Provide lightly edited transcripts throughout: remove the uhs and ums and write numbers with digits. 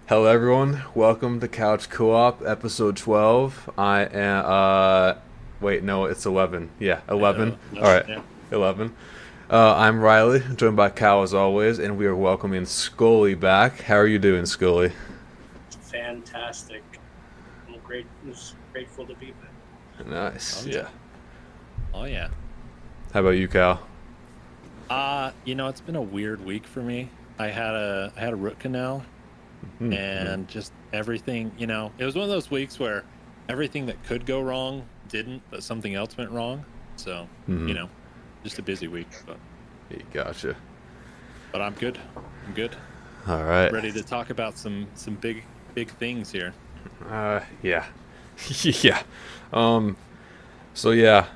Hello, everyone. Welcome to Couch Co-op, episode 12. I am. Wait, no, it's 11. Yeah, 11. All right, Yeah. 11. I'm Riley, joined by Cal as always, and we are welcoming Skully back. How are you doing, Skully? Fantastic. I'm just grateful to be back. Nice. Oh yeah. Yeah. Oh yeah. How about you, Cal? It's been a weird week for me. I had a root canal Mm-hmm. and just everything, it was one of those weeks where everything that could go wrong didn't, but something else went wrong. So, Mm-hmm. you know, just a busy week, Gotcha. but I'm good. I'm good. All right. Ready to talk about some big things here. Yeah. Yeah. Um. So yeah,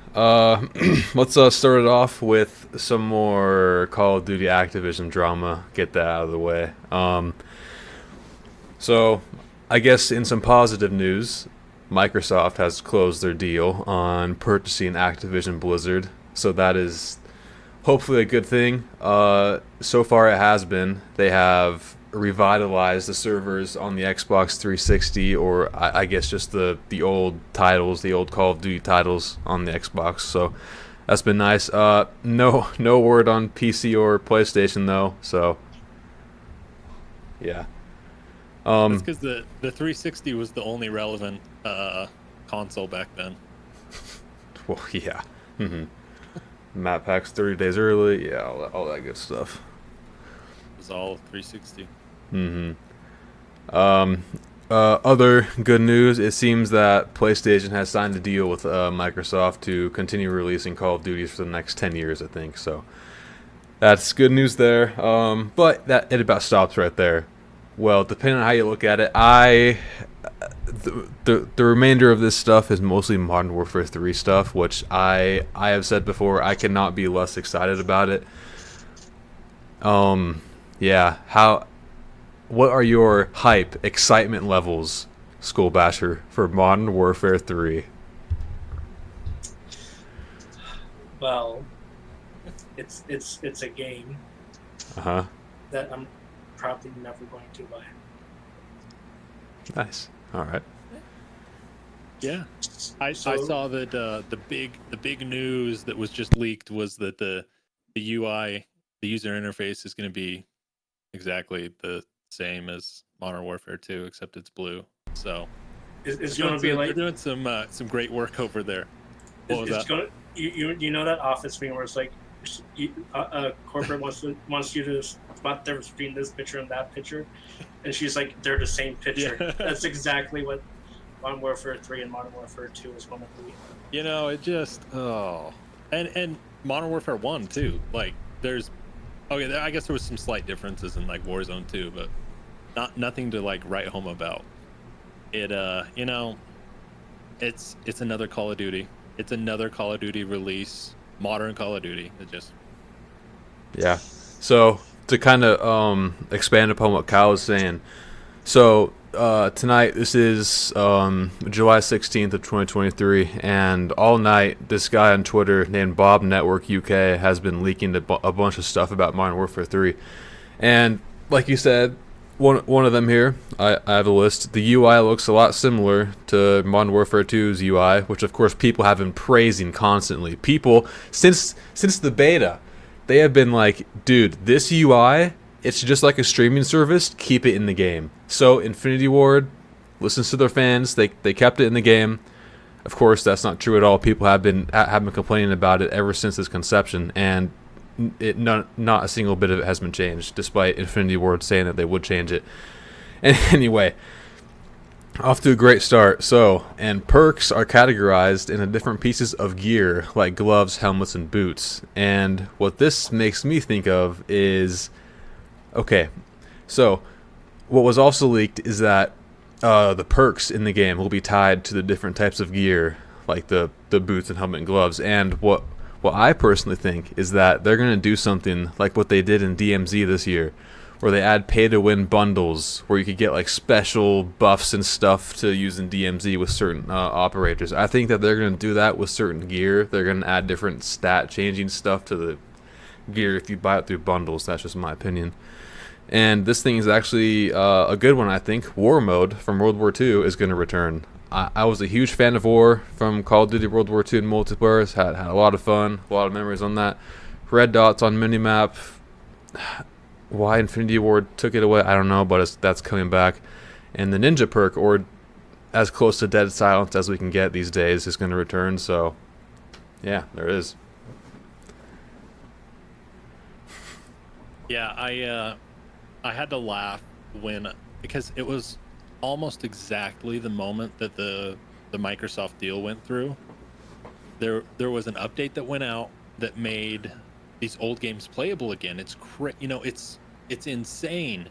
let's start it off with some more Call of Duty Activision drama. Get that out of the way. So I guess in some positive news, Microsoft has closed their deal on purchasing Activision Blizzard. So that is hopefully a good thing. So far it has been. They have revitalized the servers on the Xbox 360, or I guess just the old titles, the old Call of Duty titles on the Xbox. So that's been nice. No word on PC or PlayStation though. So yeah. That's Um, because the 360 was the only relevant console back then. well, yeah. Mm-hmm. Map packs 30 days early. Yeah, all that good stuff. It was all 360. Mm-hmm. Um, Other good news, it seems that PlayStation has signed a deal with Microsoft to continue releasing Call of Duties for the next 10 years, I think. So that's good news there. But that it about stops right there. Well, depending on how you look at it, the remainder of this stuff is mostly Modern Warfare 3 stuff, which I have said before, I cannot be less excited about it. Um, yeah, how what are your hype excitement levels, Skull Basher, for Modern Warfare 3? Well, it's a game Uh huh. that I'm probably never going to buy. Nice. All right. Yeah. I So saw that the big news that was just leaked was that the UI, the user interface, is going to be exactly the same as Modern Warfare 2, except it's blue. So it's going to be they're like doing some great work over there. What was it's that? going to you know that office thing where it's like a corporate wants you to spot the difference between this picture and that picture, and she's like they're the same picture. Yeah. That's exactly what Modern Warfare 3 and Modern Warfare 2 is going to be. It just and Modern Warfare 1 too. Like there's okay, I guess there was some slight differences in like Warzone 2, but nothing to like write home about. It it's another Call of Duty. It's another Call of Duty release, modern Call of Duty. It just Yeah. So to kind of expand upon what Kyle was saying, so tonight this is July 16th of 2023, and all night this guy on Twitter named Bob Network UK has been leaking a bunch of stuff about Modern Warfare 3, and like you said, one of them here, I have a list. The UI looks a lot similar to Modern Warfare 2's UI, which of course people have been praising constantly. People since the beta, they have been like, dude, this UI, it's just like a streaming service. Keep it in the game. So Infinity Ward listens to their fans. They kept it in the game. Of course, that's not true at all. People have been complaining about it ever since its conception, and not a single bit of it has been changed, despite Infinity Ward saying that they would change it. And anyway, off to a great start. So, and perks are categorized into different pieces of gear, like gloves, helmets, and boots. And what this makes me think of is, okay, so what was also leaked is that the perks in the game will be tied to the different types of gear, like the boots and helmet and gloves. And what I personally think is that they're going to do something like what they did in DMZ this year, where they add pay to win bundles where you could get like special buffs and stuff to use in DMZ with certain operators. I think that they're going to do that with certain gear. They're going to add different stat changing stuff to the gear if you buy it through bundles. That's just my opinion. And this thing is actually a good one, I think. War mode from World War II is going to return. I was a huge fan of War from Call of Duty World War II and multiplayer. Had a lot of fun, a lot of memories on that. Red dots on minimap. Why Infinity Ward took it away, I don't know, but that's coming back. And the Ninja perk, or as close to Dead Silence as we can get these days, is going to return. So, yeah, there it is. Yeah, I had to laugh because it was almost exactly the moment that the Microsoft deal went through. There was an update that went out that made these old games playable again. It's insane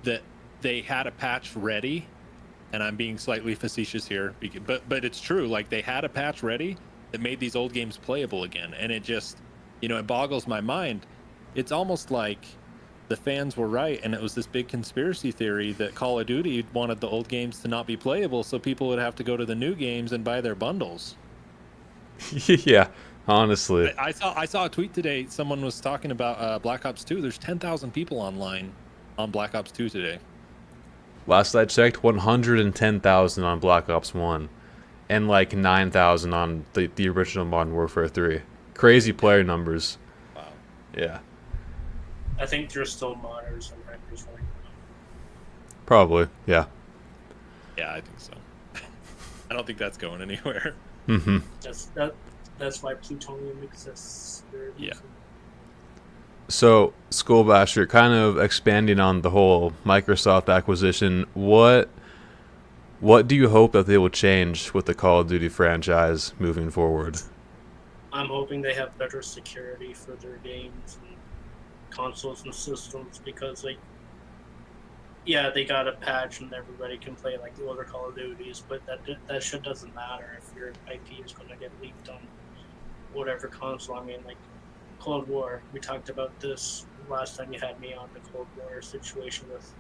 that they had a patch ready, and I'm being slightly facetious here, but it's true. Like, they had a patch ready that made these old games playable again, and it just, it boggles my mind. It's almost like the fans were right, and it was this big conspiracy theory that Call of Duty wanted the old games to not be playable, so people would have to go to the new games and buy their bundles. Yeah, honestly. I saw a tweet today. Someone was talking about Black Ops 2. There's 10,000 people online on Black Ops 2 today. Last I checked, 110,000 on Black Ops 1. And like 9,000 on the original Modern Warfare 3. Crazy player numbers. Wow. Yeah. I think there's still modders and hackers right now. Probably, yeah. Yeah, I think so. I don't think that's going anywhere. Mm-hmm. That's why plutonium exists. Yeah. So, Skullbash, you're kind of expanding on the whole Microsoft acquisition. What do you hope that they will change with the Call of Duty franchise moving forward? I'm hoping they have better security for their games and consoles and systems, because they got a patch and everybody can play like the older Call of Duties, but that shit doesn't matter if your IP is going to get leaked on whatever console. I mean, like Cold War, we talked about this last time you had me on, the Cold War situation with,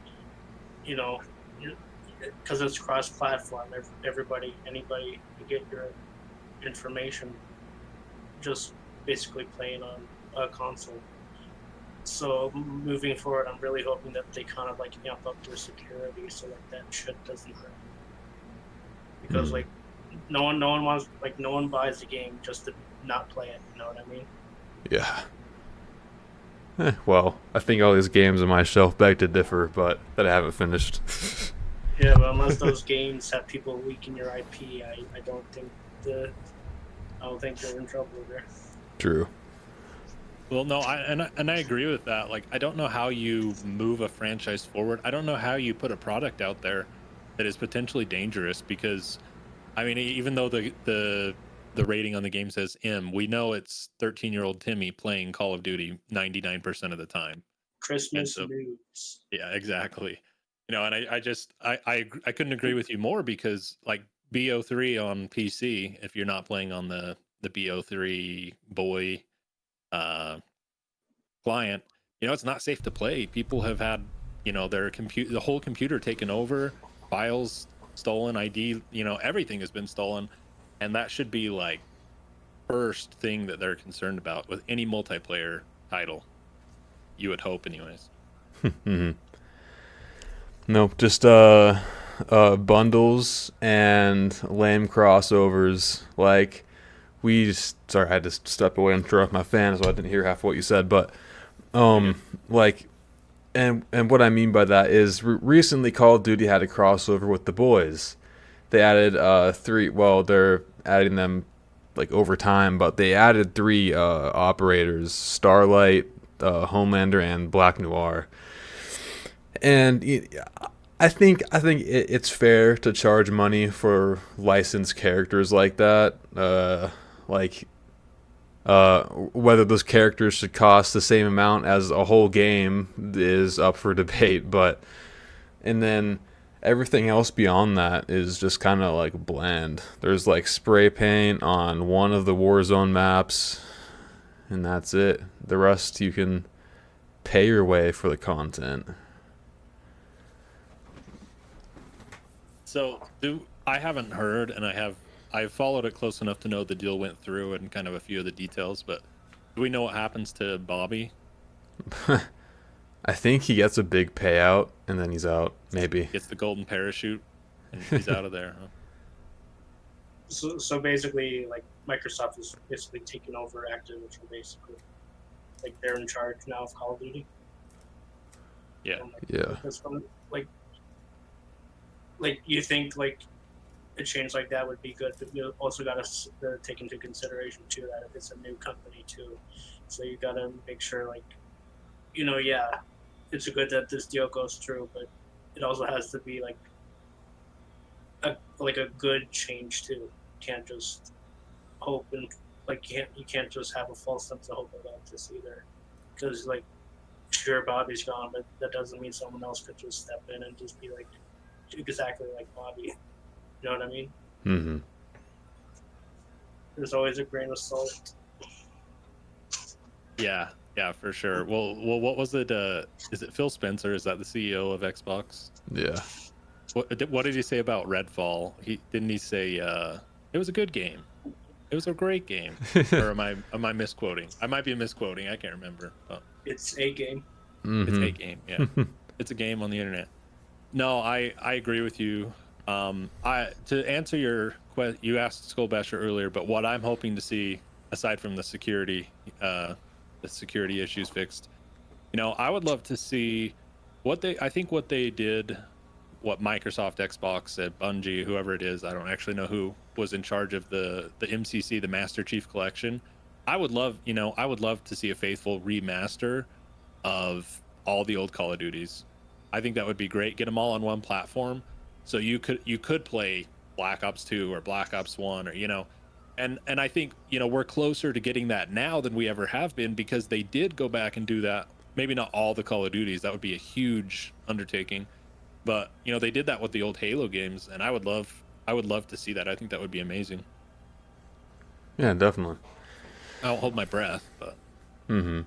because it's cross-platform, anybody can get your information just basically playing on a console. So moving forward, I'm really hoping that they kind of like amp up their security so that shit doesn't happen. Because no one buys the game just to not play it. You know what I mean? Yeah. Well, I think all these games on my shelf beg to differ, but that I haven't finished. Yeah, but unless those games have people leaking your IP, I don't think they're in trouble there. True. Well, no, I agree with that. Like, I don't know how you move a franchise forward. I don't know how you put a product out there that is potentially dangerous, because, I mean, even though the rating on the game says M, we know it's 13-year-old Timmy playing Call of Duty 99% of the time. Christmas news. Yeah, exactly. And I couldn't agree with you more, because like BO3 on PC, if you're not playing on the BO3 boy client, it's not safe to play. People have had, the whole computer taken over, files stolen, ID, everything has been stolen, and that should be like first thing that they're concerned about with any multiplayer title. You would hope, anyways. Mm-hmm. Nope, just bundles and lame crossovers. Like, sorry, I had to step away and turn off my fan, so I didn't hear half of what you said. But like, and what I mean by that is recently Call of Duty had a crossover with the boys. They added 3. Well, they're adding them like over time, but they added 3 operators: Starlight, Homelander, and Black Noir. And I think it's fair to charge money for licensed characters like that. Whether those characters should cost the same amount as a whole game is up for debate. And then everything else beyond that is just kind of like bland. There's like spray paint on one of the Warzone maps, and that's it. The rest you can pay your way for the content. So I haven't heard, and I've followed it close enough to know the deal went through and kind of a few of the details, but do we know what happens to Bobby? I think he gets a big payout and then he's out. Maybe. Gets the golden parachute, and he's out of there. Huh? So basically, like Microsoft is basically taking over Activision, basically. Like they're in charge now of Call of Duty. Yeah. Yeah. That's one, like you think like a change like that would be good, but you also got to take into consideration too that if it's a new company too, so you got to make sure like, yeah, it's good that this deal goes through, but it also has to be like a good change too. You can't just hope and like you can't just have a false sense of hope about this either, because like sure Bobby's gone, but that doesn't mean someone else could just step in and just be like exactly like Bobby. You know what I mean? Mm-hmm. There's always a grain of salt. Yeah, for sure. Well, what was it? Is it Phil Spencer? Is that the CEO of Xbox? Yeah. What did he say about Redfall? He say it was a good game? It was a great game. Or am I misquoting? I might be misquoting. I can't remember. But It's a game. it's Mm-hmm. a game. Yeah, it's a game on the internet. No, I agree with you. I to answer your question, you asked Skullbasher earlier, but what I'm hoping to see, aside from the security issues fixed, I would love to see I think what they did, what Microsoft, Xbox said, Bungie, whoever it is, I don't actually know who was in charge of the MCC, the Master Chief Collection. I would love to see a faithful remaster of all the old Call of Duties. I think that would be great. Get them all on one platform, so you could play Black Ops 2 or Black Ops 1, or and I think we're closer to getting that now than we ever have been, because they did go back and do that. Maybe not all the Call of Duties. That would be a huge undertaking, but they did that with the old Halo games, and I would love to see that. I think that would be amazing. Yeah, definitely. I won't hold my breath, but Mm-hmm.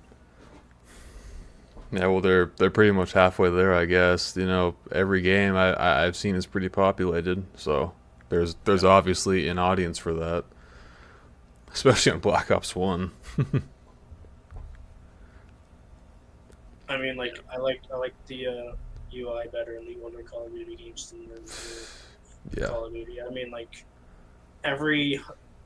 Yeah, well, they're pretty much halfway there, I guess. Every game I've seen is pretty populated, so there's yeah. obviously an audience for that, especially on Black Ops One. I mean, like I like the UI better in the older Call of Duty games than the new Yeah, Call of Duty. I mean, like every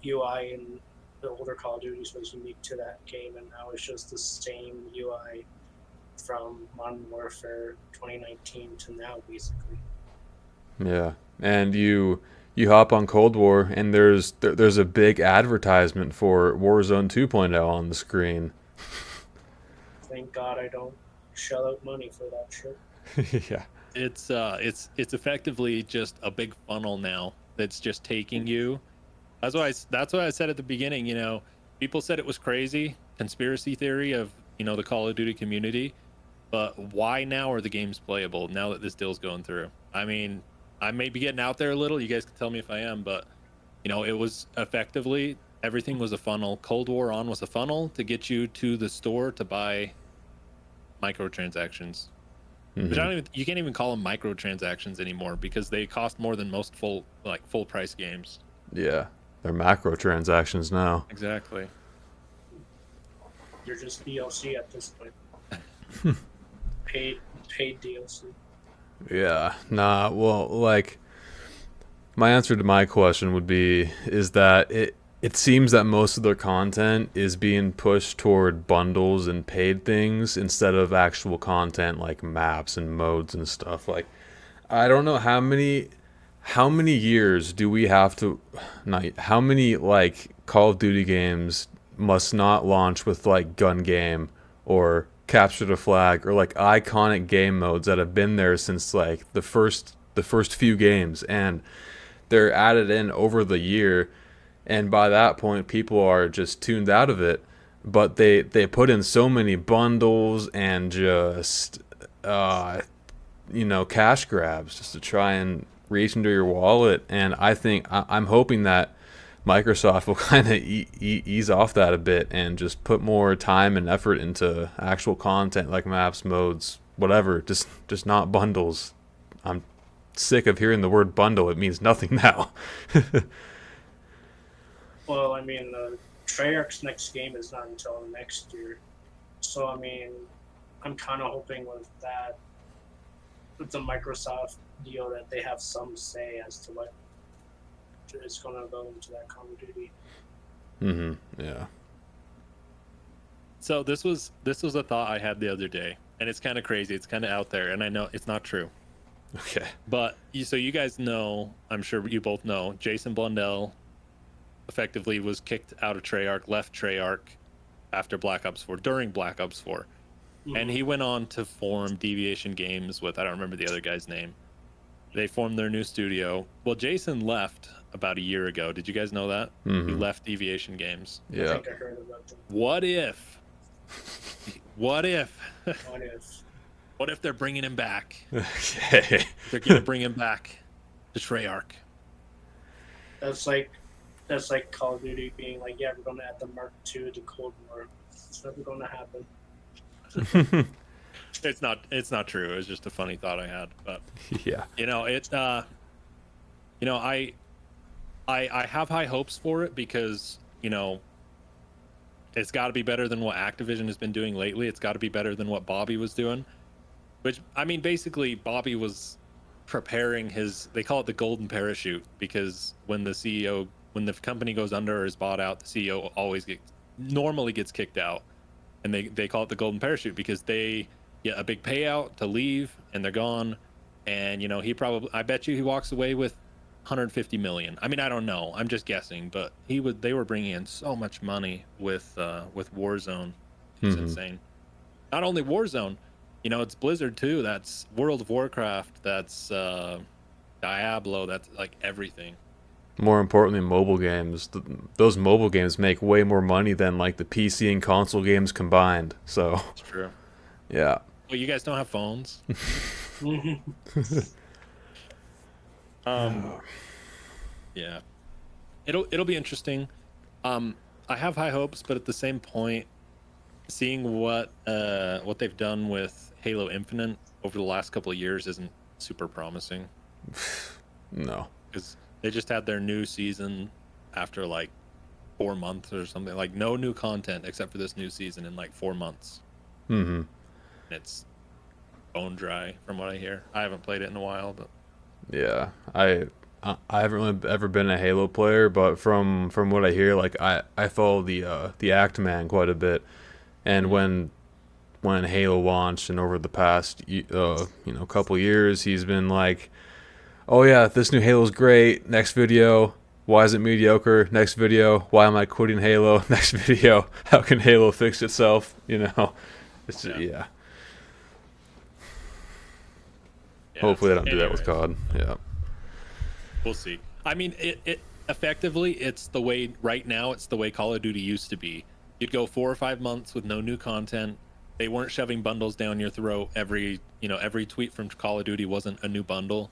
UI in the older Call of Duties was unique to that game, and now it's just the same UI from Modern Warfare 2019 to now, basically. yeah. And you hop on Cold War, and there's a big advertisement for Warzone 2.0 on the screen. Thank God I don't shell out money for that shit. Yeah. It's effectively just a big funnel now that's just taking you. That's why I said at the beginning. People said it was crazy conspiracy theory of the Call of Duty community, but why now are the games playable now that this deal's going through? I mean, I may be getting out there a little. You guys can tell me if I am, but it was effectively everything was a funnel. Cold War on was a funnel to get you to the store to buy microtransactions. Which Hmm. you can't even call them microtransactions anymore, because they cost more than most full price games. Yeah. They're macro transactions now. Exactly. You're just DLC at this point. paid paid DLC. Yeah. Nah. Well, like my answer to my question would be is that it seems that most of their content is being pushed toward bundles and paid things instead of actual content like maps and modes and stuff. Like I don't know how many years do we have to not how many like Call of Duty games must not launch with like gun game or capture the flag or like iconic game modes that have been there since like the first few games, and they're added in over the year, and by that point people are just tuned out of it, but they put in so many bundles and just uh cash grabs just to try and reach into your wallet. And I think I'm hoping that Microsoft will kind of ease off that a bit and just put more time and effort into actual content like maps, modes, whatever. Just not bundles. I'm sick of hearing the word bundle. It means nothing now. Well, I mean, Treyarch's next game is not until next year, so I mean, I'm kind of hoping with that, with the Microsoft deal, that they have some say as to what is going to go into that Call of Duty. Yeah. So this was a thought I had the other day, and it's kind of crazy. It's kind of out there, and I know it's not true. Okay. But so you guys know, I'm sure you both know, Jason Blundell effectively was kicked out of Treyarch, left Treyarch after Black Ops 4, during Black Ops 4. And he went on to form Deviation Games with, I don't remember the other guy's name. They formed their new studio. Well, Jason left about a year ago. Did you guys know that? He left Deviation Games. I Yeah. think I heard about that. What if? What if? What if? What if they're bringing him back? Okay. They're gonna bring him back to Treyarch. That's like Call of Duty being like, yeah, we're going to add the Mark II to Cold War. It's never going to happen. It's not true. It was just a funny thought I had. But Yeah. you know, I have high hopes for it because, it's got to be better than what Activision has been doing lately. It's got to be better than what Bobby was doing. Which, I mean, basically, Bobby was preparing they call it the golden parachute, because when the company goes under or is bought out, the CEO normally gets kicked out. And they call it the golden parachute because they get a big payout to leave and they're gone. And, I bet you he walks away with 150 million. I mean, I don't know. I'm just guessing, but they were bringing in so much money with Warzone. It's insane. Not only Warzone, it's Blizzard too. That's World of Warcraft. That's Diablo. That's like everything. More importantly, mobile games. Those mobile games make way more money than like the PC and console games combined. So, It's true. yeah. Well, you guys don't have phones. Yeah, it'll be interesting. I have high hopes, but at the same point, seeing what they've done with Halo Infinite over the last couple of years isn't super promising. No. Because they just had their new season after like 4 months or something. Like no new content except for this new season in like 4 months. Mm-hmm. It's bone dry from what I hear. I haven't played it in a while, but Yeah, I haven't really ever been a Halo player, but from what I hear, like I follow the Act Man quite a bit, and when Halo launched and over the past couple years, he's been like, oh yeah, this new Halo's great. Next video, why is it mediocre? Next video, why am I quitting Halo? Next video, how can Halo fix itself? It's just, yeah. Hopefully they don't do that with COD. Yeah. We'll see. I mean, it effectively, it's the way right now. It's the way Call of Duty used to be. You'd go 4 or 5 months with no new content. They weren't shoving bundles down your throat. Every tweet from Call of Duty wasn't a new bundle,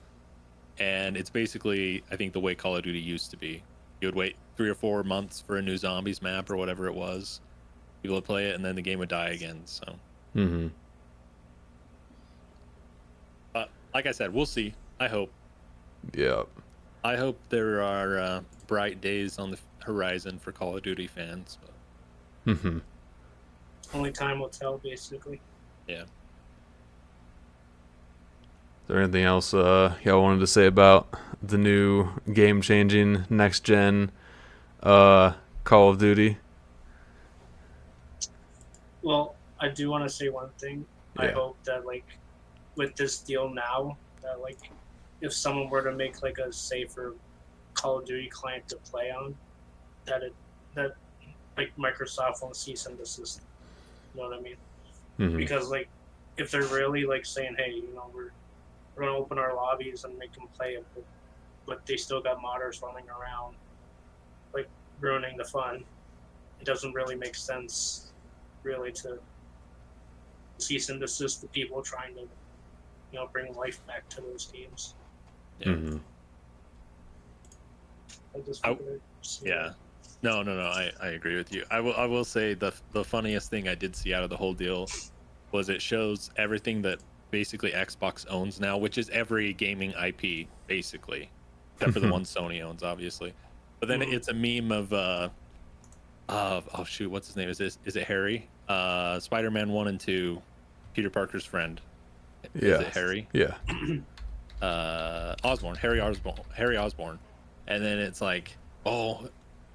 and it's basically, I think, the way Call of Duty used to be. You would wait 3 or 4 months for a new zombies map or whatever it was. People would play it, and then the game would die again. So. Mm-hmm. Like I said, we'll see. I hope. Yeah. I hope there are bright days on the horizon for Call of Duty fans. But... Mm-hmm. Only time will tell, basically. Yeah. Is there anything else y'all wanted to say about the new game-changing next-gen Call of Duty? Well, I do want to say one thing. Yeah. I hope that, like, with this deal now, that, like, if someone were to make, like, a safer Call of Duty client to play on, that Microsoft won't cease and desist. You know what I mean? Mm-hmm. Because, like, if they're really, like, saying, hey, we're going to open our lobbies and make them play it, but they still got modders running around, like, ruining the fun, it doesn't really make sense, really, to cease and desist the people trying to, bring life back to those games. Yeah. Mm-hmm. I just Yeah. No. I agree with you. I will say the funniest thing I did see out of the whole deal was it shows everything that basically Xbox owns now, which is every gaming IP basically, except for the one Sony owns, obviously. But then it's a meme of oh shoot, what's his name? Is it Harry? Spider-Man 1 and 2 Peter Parker's friend. Is Yeah. it Harry? Yeah. Osborn, Harry Osborn, and then it's like, oh,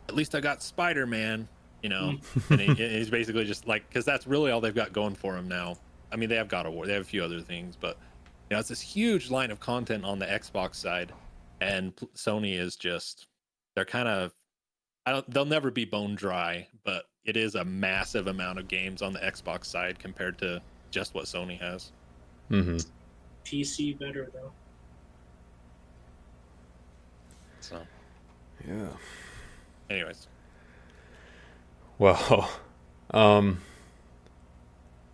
at least I got Spider-Man, you know, and he's basically just like, because that's really all they've got going for him now. I mean, they have God of War, they have a few other things, but you know, it's this huge line of content on the Xbox side, and Sony is just, they're kind of, they'll never be bone dry, but it is a massive amount of games on the Xbox side compared to just what Sony has. Mm-hmm. PC better though. So, Yeah. anyways. Well, um,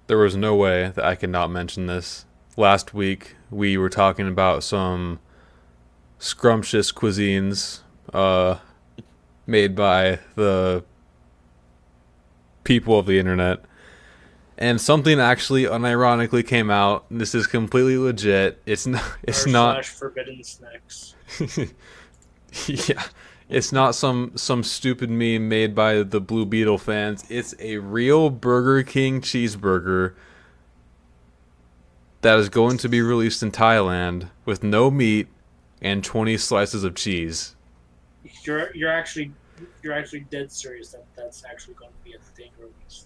there was no way that I could not mention this. Last week we were talking about some scrumptious cuisines, made by the people of the internet. And something actually unironically came out. This is completely legit. It's not. It's not. Forbidden snacks. Yeah, it's not some stupid meme made by the Blue Beetle fans. It's a real Burger King cheeseburger that is going to be released in Thailand with no meat and 20 slices of cheese. You're actually dead serious that that's actually going to be a thing released.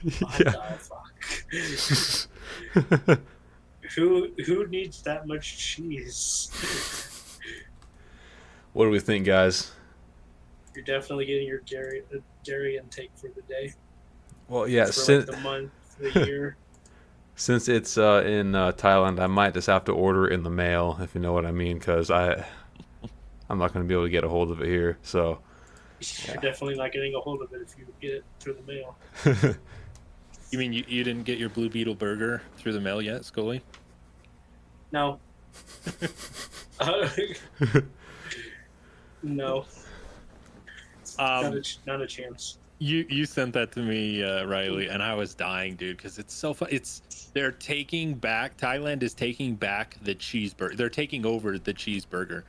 Yeah. Fuck. Who needs that much cheese? What do we think, guys? You're definitely getting your dairy intake for the day. Well, yeah, for like the month, the year. Since it's in Thailand, I might just have to order it in the mail, if you know what I mean, because I'm not going to be able to get a hold of it here. So you're definitely not getting a hold of it if you get it through the mail. You mean you didn't get your Blue Beetle burger through the mail yet, Skully? No. No. Not a chance. You sent that to me, Riley, and I was dying, dude, because it's so fun. They're taking back, Thailand is taking back the cheeseburger. They're taking over the cheeseburger.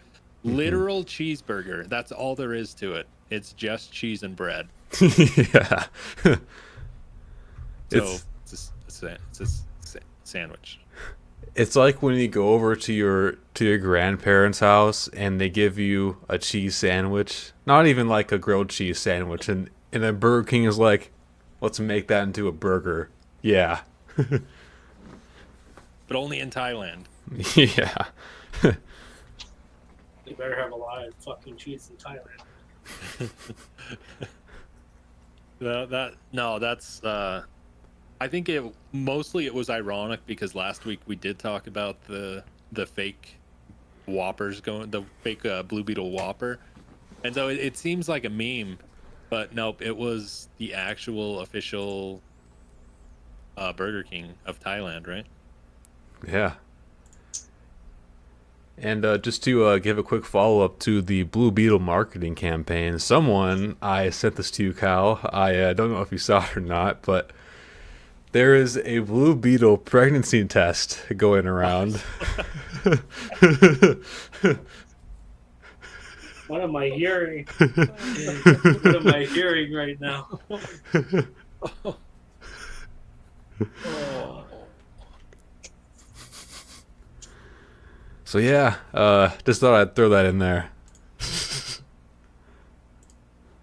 Literal cheeseburger. That's all there is to it. It's just cheese and bread. Yeah. So it's a sandwich. It's like when you go over to your grandparents' house and they give you a cheese sandwich, not even like a grilled cheese sandwich, and then Burger King is like, let's make that into a burger. Yeah. But only in Thailand. Yeah. You better have a lot of fucking cheese in Thailand. That's I think it was ironic because last week we did talk about the fake Whoppers the fake Blue Beetle Whopper, and so it seems like a meme, but nope, it was the actual official Burger King of Thailand, right? Yeah. And just to give a quick follow-up to the Blue Beetle marketing campaign, I sent this to you, Cal. I don't know if you saw it or not, but there is a Blue Beetle pregnancy test going around. What am I hearing? What am I hearing right now? Oh. So yeah, just thought I'd throw that in there.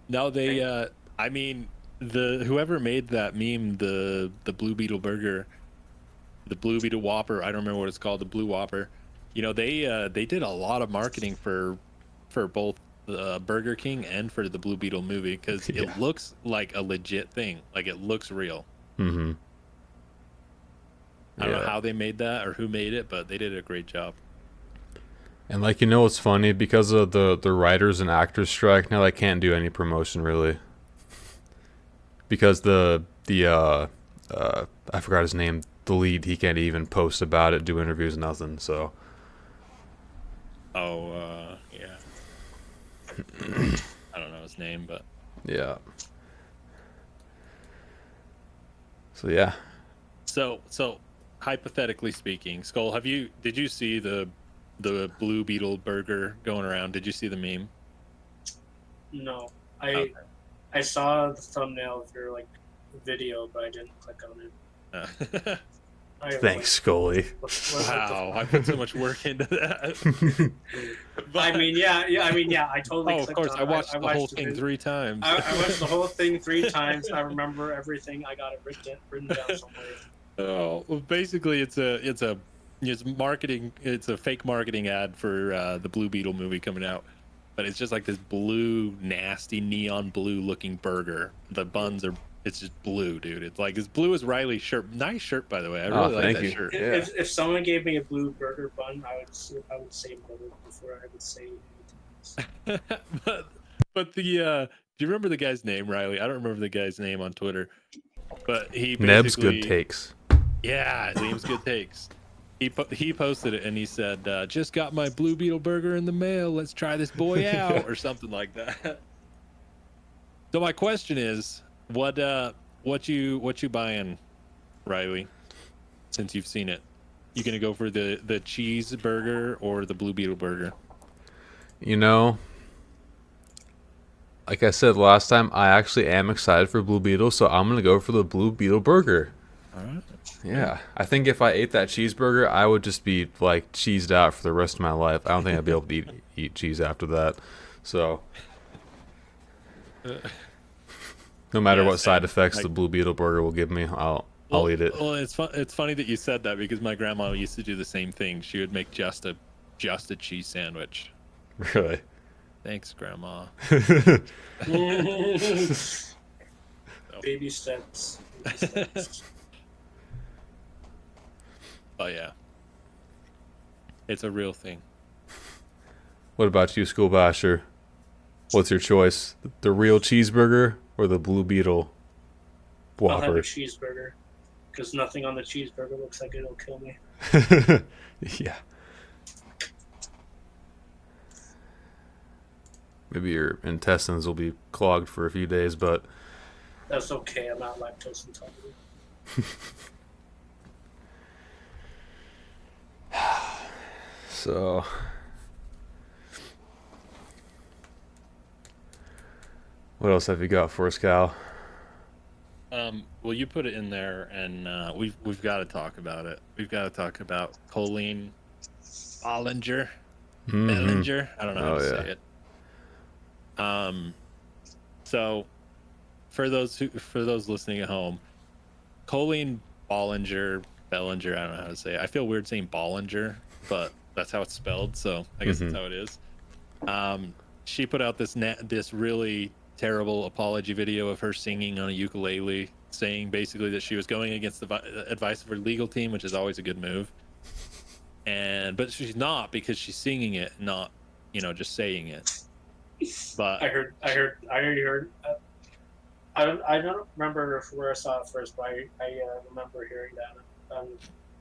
No, they I mean, whoever made that meme, the Blue Beetle burger, the Blue Beetle Whopper, I don't remember what it's called, the Blue Whopper. You know, they did a lot of marketing for both Burger King and for the Blue Beetle movie because it looks like a legit thing. Like it looks real. Mm-hmm. I don't know how they made that or who made it, but they did a great job. And like, you know what's funny? Because of the writers and actors strike, now they can't do any promotion really. Because the I forgot his name, the lead, he can't even post about it, do interviews, nothing. So. Yeah. I don't know his name, but yeah. So yeah. So hypothetically speaking, Skull, did you see the Blue Beetle burger going around? Did you see the meme? No. I saw the thumbnail of your video, but I didn't click on it. Uh, I have, Thanks, Scully. wow, I put so much work into that. I mean, yeah. I totally oh, of clicked course, on I it. watched the whole the thing vid- 3 times. I watched the whole thing 3 times. I remember everything. I got it written down somewhere. Oh, well, basically, it's marketing. It's a fake marketing ad for the Blue Beetle movie coming out, but it's just like this blue, nasty neon blue looking burger. The buns are. It's just blue, dude. It's like as blue as Riley's shirt. Nice shirt, by the way. I Oh, really like thank that you. shirt. Yeah. If someone gave me a blue burger bun, I would say mother before I would say anything else. but the do you remember the guy's name, Riley? I don't remember the guy's name on Twitter, but he Neb's good basically takes. yeah, his name's Good Takes. He posted it and he said, "Just got my Blue Beetle burger in the mail. Let's try this boy out," or something like that. So my question is, what you buying, Riley? Since you've seen it, you gonna go for the cheeseburger or the Blue Beetle burger? You know, like I said last time, I actually am excited for Blue Beetle, so I'm gonna go for the Blue Beetle burger. All right. Yeah, I think if I ate that cheeseburger, I would just be like cheesed out for the rest of my life. I don't think I'd be able to eat cheese after that. So, no matter Yeah, what side same. effects Like- the Blue Beetle burger will give me, I'll eat it. Well, it's funny that you said that because my grandma used to do the same thing. She would make just a cheese sandwich. Really. Thanks, Grandma. Baby steps. Baby steps. Oh yeah, it's a real thing. What about you, School Basher? What's your choice? The real cheeseburger or the Blue Beetle I'll have a Whopper? cheeseburger because nothing on the cheeseburger looks like it'll kill me. Yeah. Maybe your intestines will be clogged for a few days, but That's okay. I'm not lactose intolerant. so. What else have you got for us, Cal? Well, you put it in there, and we've got to talk about it. We've got to talk about Colleen Bollinger. Mhm. Bellinger. I don't know how Oh, to yeah. say it. So for those listening at home, Colleen Bollinger, Bellinger, I don't know how to say it. I feel weird saying Bollinger, but that's how it's spelled, so I guess that's how it is. She put out this really terrible apology video of her singing on a ukulele, saying basically that she was going against the advice of her legal team, which is always a good move. But she's not, because she's singing it, not just saying it. But I already heard. I don't remember where I saw it first, but I remember hearing that on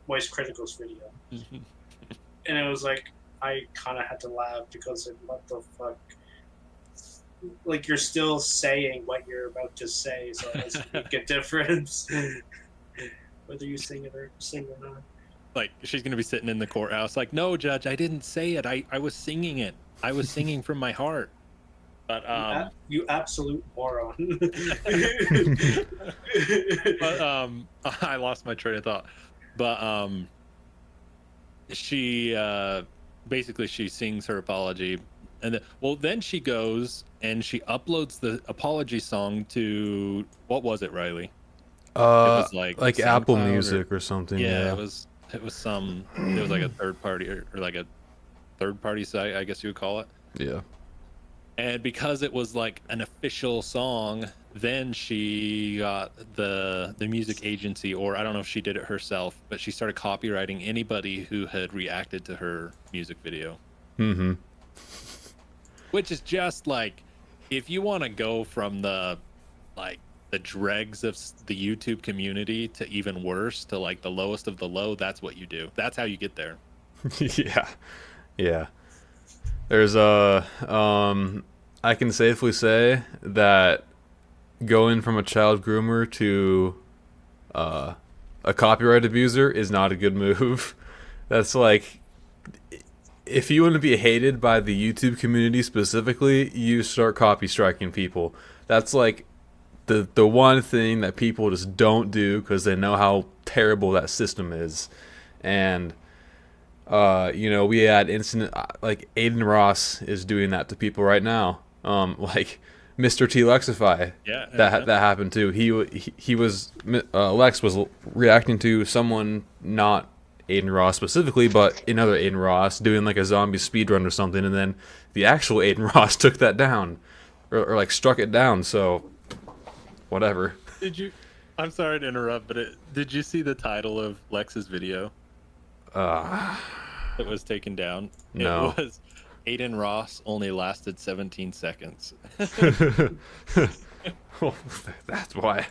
Moist Critical's video, and it was like I kind of had to laugh because like, what the fuck? Like you're still saying what you're about to say, so it doesn't make a difference whether you sing or not. like she's gonna be sitting in the courthouse, like, no, judge, I didn't say it. I was singing it. I was singing from my heart. But You absolute moron. but I lost my train of thought. But she basically she sings her apology, and then she goes and she uploads the apology song to, what was it, Riley? It was like Apple SoundCloud Music or something. yeah, Yeah. it was like a third party or like a third party site, I guess you would call it. Yeah. And because it was like an official song, then she got the music agency, or I don't know if she did it herself, but she started copywriting anybody who had reacted to her music video. Mm-hmm. Which is just like, if you want to go from the dregs of the YouTube community to even worse, to like the lowest of the low, that's what you do. That's how you get there. Yeah. Yeah. There's I can safely say that going from a child groomer to a copyright abuser is not a good move. That's like, if you want to be hated by the YouTube community specifically, you start copy striking people. That's like the one thing that people just don't do because they know how terrible that system is. And we had incident like Aiden Ross is doing that to people right now. Like Mr. T Lexify, that happened too. He was Lex was reacting to someone, not Aiden Ross specifically, but another Aiden Ross doing like a zombie speedrun or something, and then the actual Aiden Ross took that down, or like struck it down. So whatever. Did you? I'm sorry to interrupt, but did you see the title of Lex's video? That was taken down. No. It was Aiden Ross only lasted 17 seconds. Well, that's why.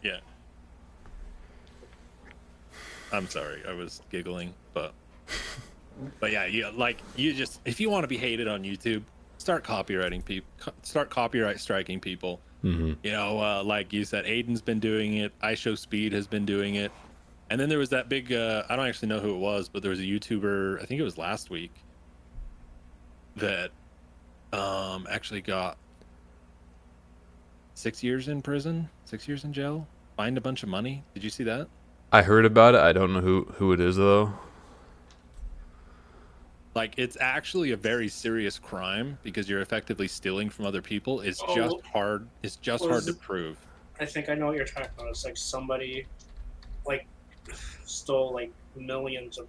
Yeah. I'm sorry, I was giggling, but yeah, you just, if you want to be hated on YouTube, start copyrighting people, start copyright striking people. Mm-hmm. Like you said, Aiden's been doing it. I Show Speed has been doing it. And then there was that big, I don't actually know who it was, but there was a YouTuber, I think it was last week, that actually got 6 years in prison, 6 years in jail, fined a bunch of money. Did you see that? I heard about it. I don't know who it is though. Like, it's actually a very serious crime because you're effectively stealing from other people. It's just hard. It's just hard to prove. I think I know what you're talking about. It's like somebody, like, stole like millions of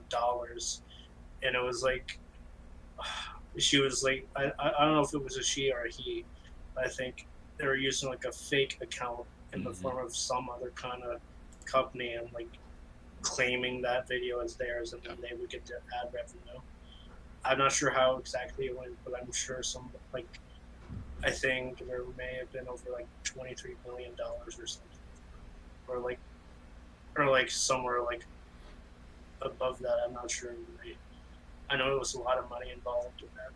dollars, and it was like she was like I don't know if it was a she or a he, but I think they were using like a fake account in the form of some other kind of company and like claiming that video as theirs, and then they would get the ad revenue. I'm not sure how exactly it went, but I'm sure I think there may have been over like $23 million or something, or like somewhere like above that. I'm not sure. I know it was a lot of money involved in that.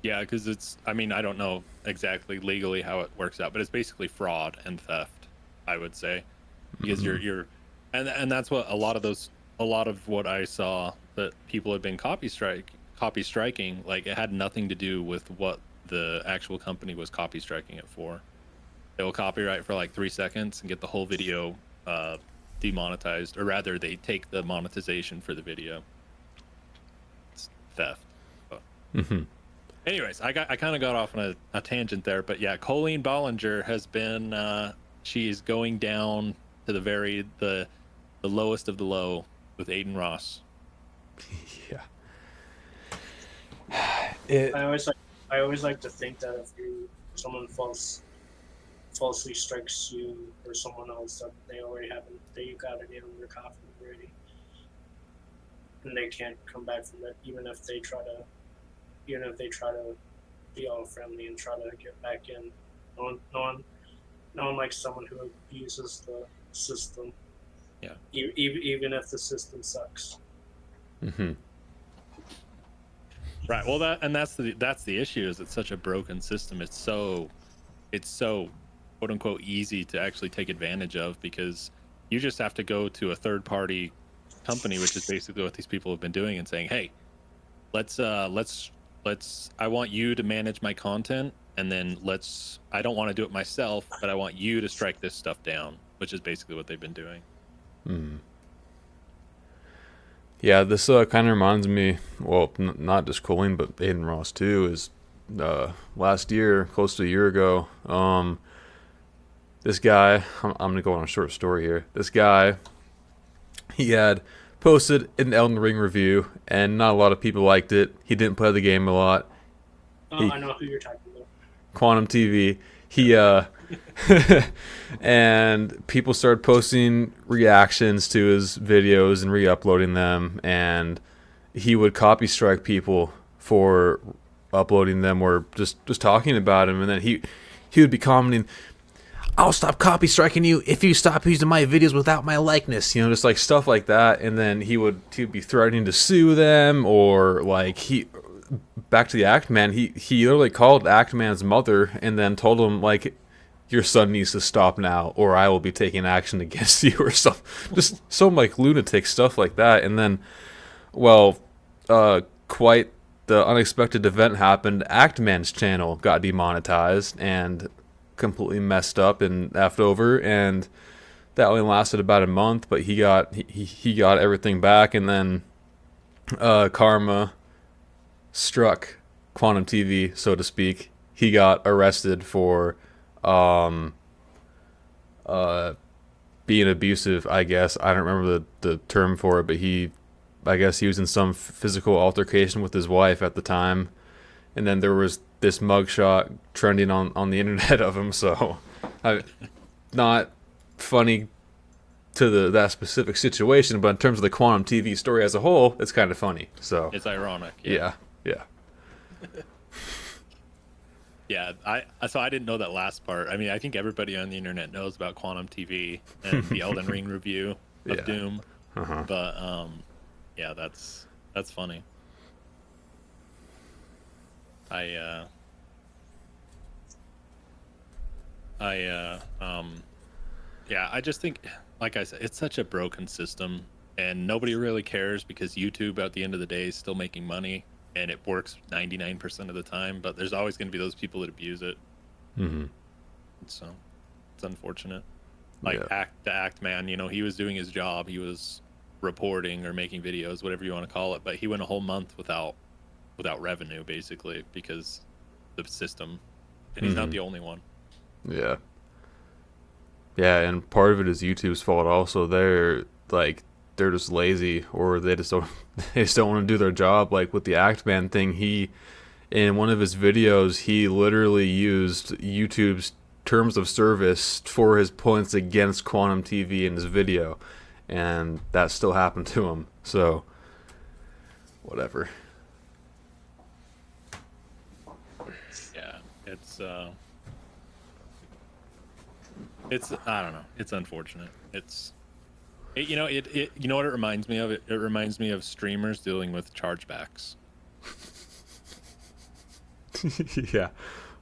Yeah, because I don't know exactly legally how it works out, but it's basically fraud and theft, I would say, because and that's what a lot of what I saw that people had been copy striking, like it had nothing to do with what the actual company was copy striking it for. They will copyright for like 3 seconds and get the whole video demonetized, or rather they take the monetization for the video. It's theft. But anyways, I kind of got off on a tangent there, but yeah, Colleen Bollinger has been she's going down to the lowest of the low with Aiden Ross. Yeah. I always like to think that if someone falsely strikes you or someone else, that they already you got it in their coffin already, and they can't come back from that, even if they try to be all friendly and try to get back in. No one likes someone who abuses the system. Yeah. Even if the system sucks. Right. Well, that's the issue. Is it's such a broken system. It's so quote unquote easy to actually take advantage of, because you just have to go to a third party company, which is basically what these people have been doing, and saying, hey, let's I want you to manage my content, and then I don't want to do it myself, but I want you to strike this stuff down, which is basically what they've been doing. Yeah, this kind of reminds me, well, not just Colleen, but Aiden Ross too, is last year, close to a year ago, this guy, I'm going to go on a short story here. This guy, he had posted an Elden Ring review, and not a lot of people liked it. He didn't play the game a lot. I know who you're talking about. Quantum TV. He and people started posting reactions to his videos and re-uploading them, and he would copy strike people for uploading them or just talking about him, and then he would be commenting, I'll stop copy striking you if you stop using my videos without my likeness, just like stuff like that. And then he would be threatening to sue them, or like back to the Act Man, he literally called Act Man's mother and then told him, like, your son needs to stop now or I will be taking action against you, or some just some like lunatic stuff like that. And then, well, quite the unexpected event happened. Actman's channel got demonetized and completely messed up and effed over, and that only lasted about a month. But he got everything back, and then karma struck Quantum TV, so to speak. He got arrested for um, uh, being abusive, I guess. I don't remember the term for it, but I guess he was in some physical altercation with his wife at the time. And then there was this mugshot trending on the internet of him, so not funny to that specific situation, but in terms of the Quantum TV story as a whole, it's kind of funny. So It's ironic. yeah. Yeah, so I didn't know that last part. I mean, I think everybody on the internet knows about Quantum TV and the Elden Ring review of Yeah. Doom, Uh-huh. but yeah, that's funny. Yeah, I just think, like I said, it's such a broken system, and nobody really cares because YouTube, at the end of the day, is still making money, and it works 99% of the time. But there's always going to be those people that abuse it. Mm-hmm. So it's unfortunate. Like Yeah. the act man, he was doing his job. He was reporting or making videos, whatever you want to call it. But he went a whole month without revenue, basically, because the system. And he's not Mhm. the only one. Yeah. Yeah, and part of it is YouTube's fault also. They're just lazy, or they just don't they just don't want to do their job. Like with the Actman thing, he in one of his videos he literally used YouTube's terms of service for his points against Quantum TV in his video, and that still happened to him. So whatever. Yeah, it's I don't know. It's unfortunate. You know what it reminds me of? It reminds me of streamers dealing with chargebacks. Yeah.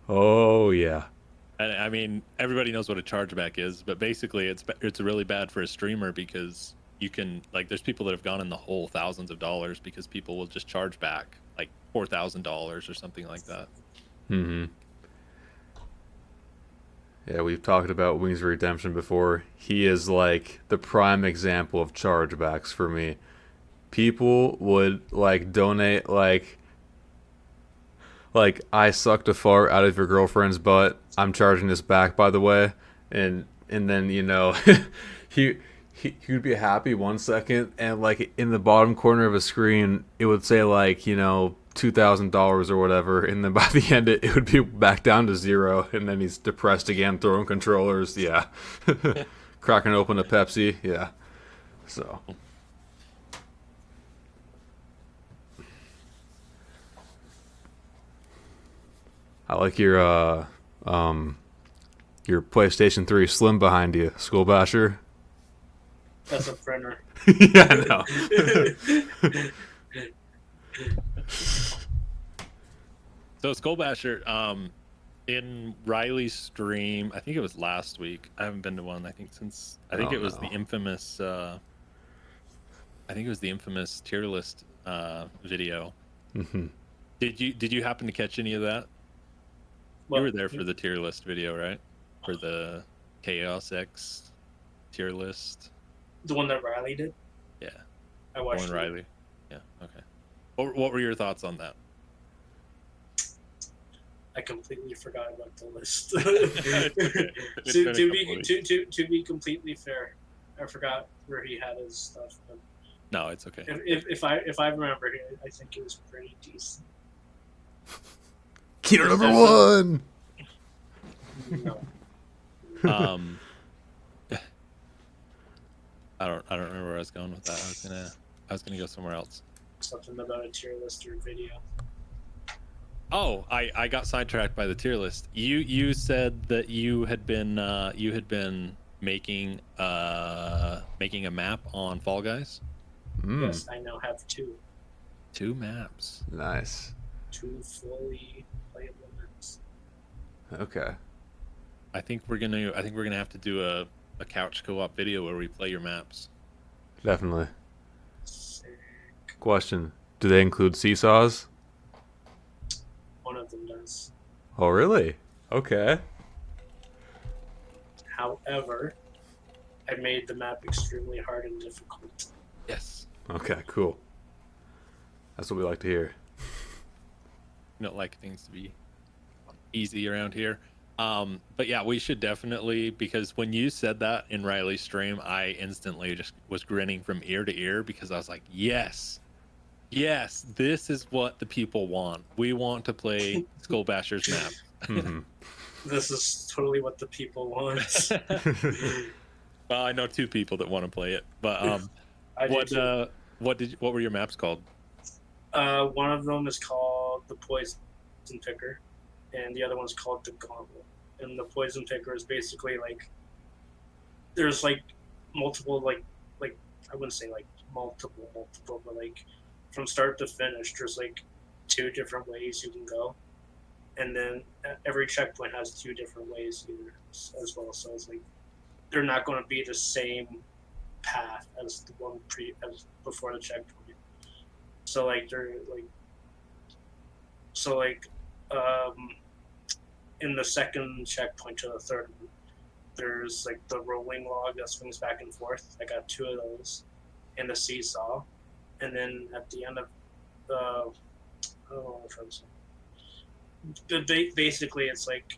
Oh yeah. And I mean, everybody knows what a chargeback is, but basically, it's really bad for a streamer because you can there's people that have gone in the hole thousands of dollars because people will just charge back like $4,000 or something like that. Mm-hmm. Yeah, we've talked about Wings of Redemption before. He is like the prime example of chargebacks for me. People would donate like I sucked a fart out of your girlfriend's butt. I'm charging this back, by the way. And then he he would be happy 1 second, and in the bottom corner of a screen it would say $2,000 or whatever, and then by the end it would be back down to zero, and then he's depressed again, throwing controllers, yeah. Cracking open a Pepsi, yeah. So I like your PlayStation 3 Slim behind you, Skull Basher. That's a printer. Yeah, I know. So Skullbasher, in Riley's stream, I think it was last week. I haven't been to one. I think Oh, it was no. the infamous. I think it was the infamous tier list video. Mhm. Did you happen to catch any of that? Well, You were there for the tier list video, right? For the Chaos X tier list. the one that Riley did. Yeah, I watched Owen it. Riley. Yeah. Okay. What were your thoughts on that? I completely forgot about the list. It's to, been a to couple be weeks. to be completely fair, I forgot where he had his stuff. But No, it's okay. if I remember, I think it was pretty decent. Keto number There's one. No. I don't remember where I was going with that. I was gonna go somewhere else. Something about a tier list or video. Oh, I got sidetracked by the tier list. You said that you had been making a map on Fall Guys. Yes, I now have Two maps. Nice. two fully playable maps. Okay. I think we're gonna have to do a couch co-op video where we play your maps. Definitely. Sick. Question: do they include seesaws? Oh, really? Okay. However, I made the map extremely hard and difficult. Yes. Okay, cool. That's what we like to hear. You don't like things to be easy around here. But yeah, we should definitely, because when you said that in Riley's stream, I instantly just was grinning from ear to ear because I was like, yes, yes, this is what the people want. We want to play Skull Basher's map. Mm-hmm. This is totally what the people want. Well, I know two people that want to play it, but I do what too. what were your maps called? One of them is called the Poison Picker, and the other one's called the Gauntlet. And the Poison Picker is basically like there's like multiple like I wouldn't say like multiple, but like from start to finish, there's like two different ways you can go, and then every checkpoint has two different ways either as well. So it's like they're not going to be the same path as the one as before the checkpoint. So like they're like so like um in the second checkpoint to the third one, there's like the rolling log that swings back and forth. I got two of those, and the seesaw, and then at the end of the I don't know what I'm saying. Basically, it's like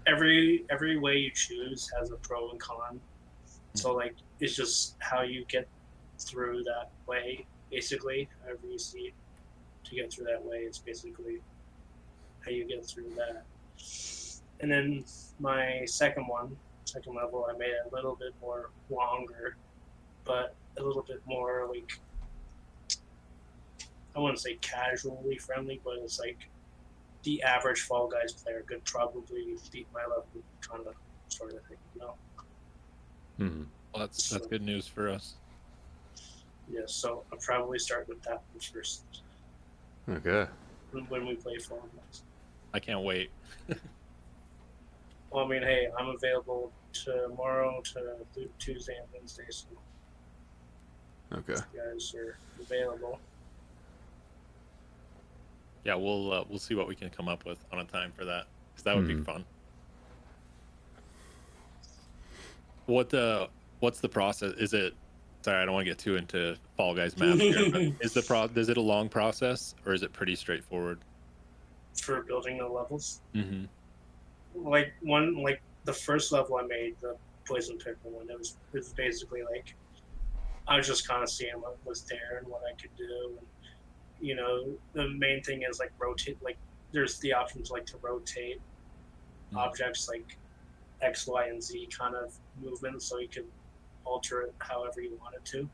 every way you choose has a pro and con. So like it's just how you get through that way. Basically, however you see to get through that way, it's basically how you get through that. And then my second level, I made it a little bit more longer, but a little bit more like I wouldn't say casually friendly, but it's like the average Fall Guys player could probably beat my level, kind of sort of thing, you know. Mm-hmm. Well, that's So, good news for us. yeah, so I'll probably start with that one first Okay. when we play Fall Guys. I can't wait. Well, I mean, hey, I'm available tomorrow to Tuesday and Wednesday, so Okay. if you guys are available. Yeah, we'll see what we can come up with on a time for that, because that would be Mhm. fun. What's the process? Is it? Sorry, I don't want to get too into Fall Guys maps here, but is it a long process or is it pretty straightforward? For building the levels. Mm-hmm. Like the first level I made, the Poison Picker one, it was basically like I was just kind of seeing what was there and what I could do, and you know the main thing is like rotate. Like there's the options like to rotate objects like X, Y, and Z kind of movement, so you could alter it however you wanted to.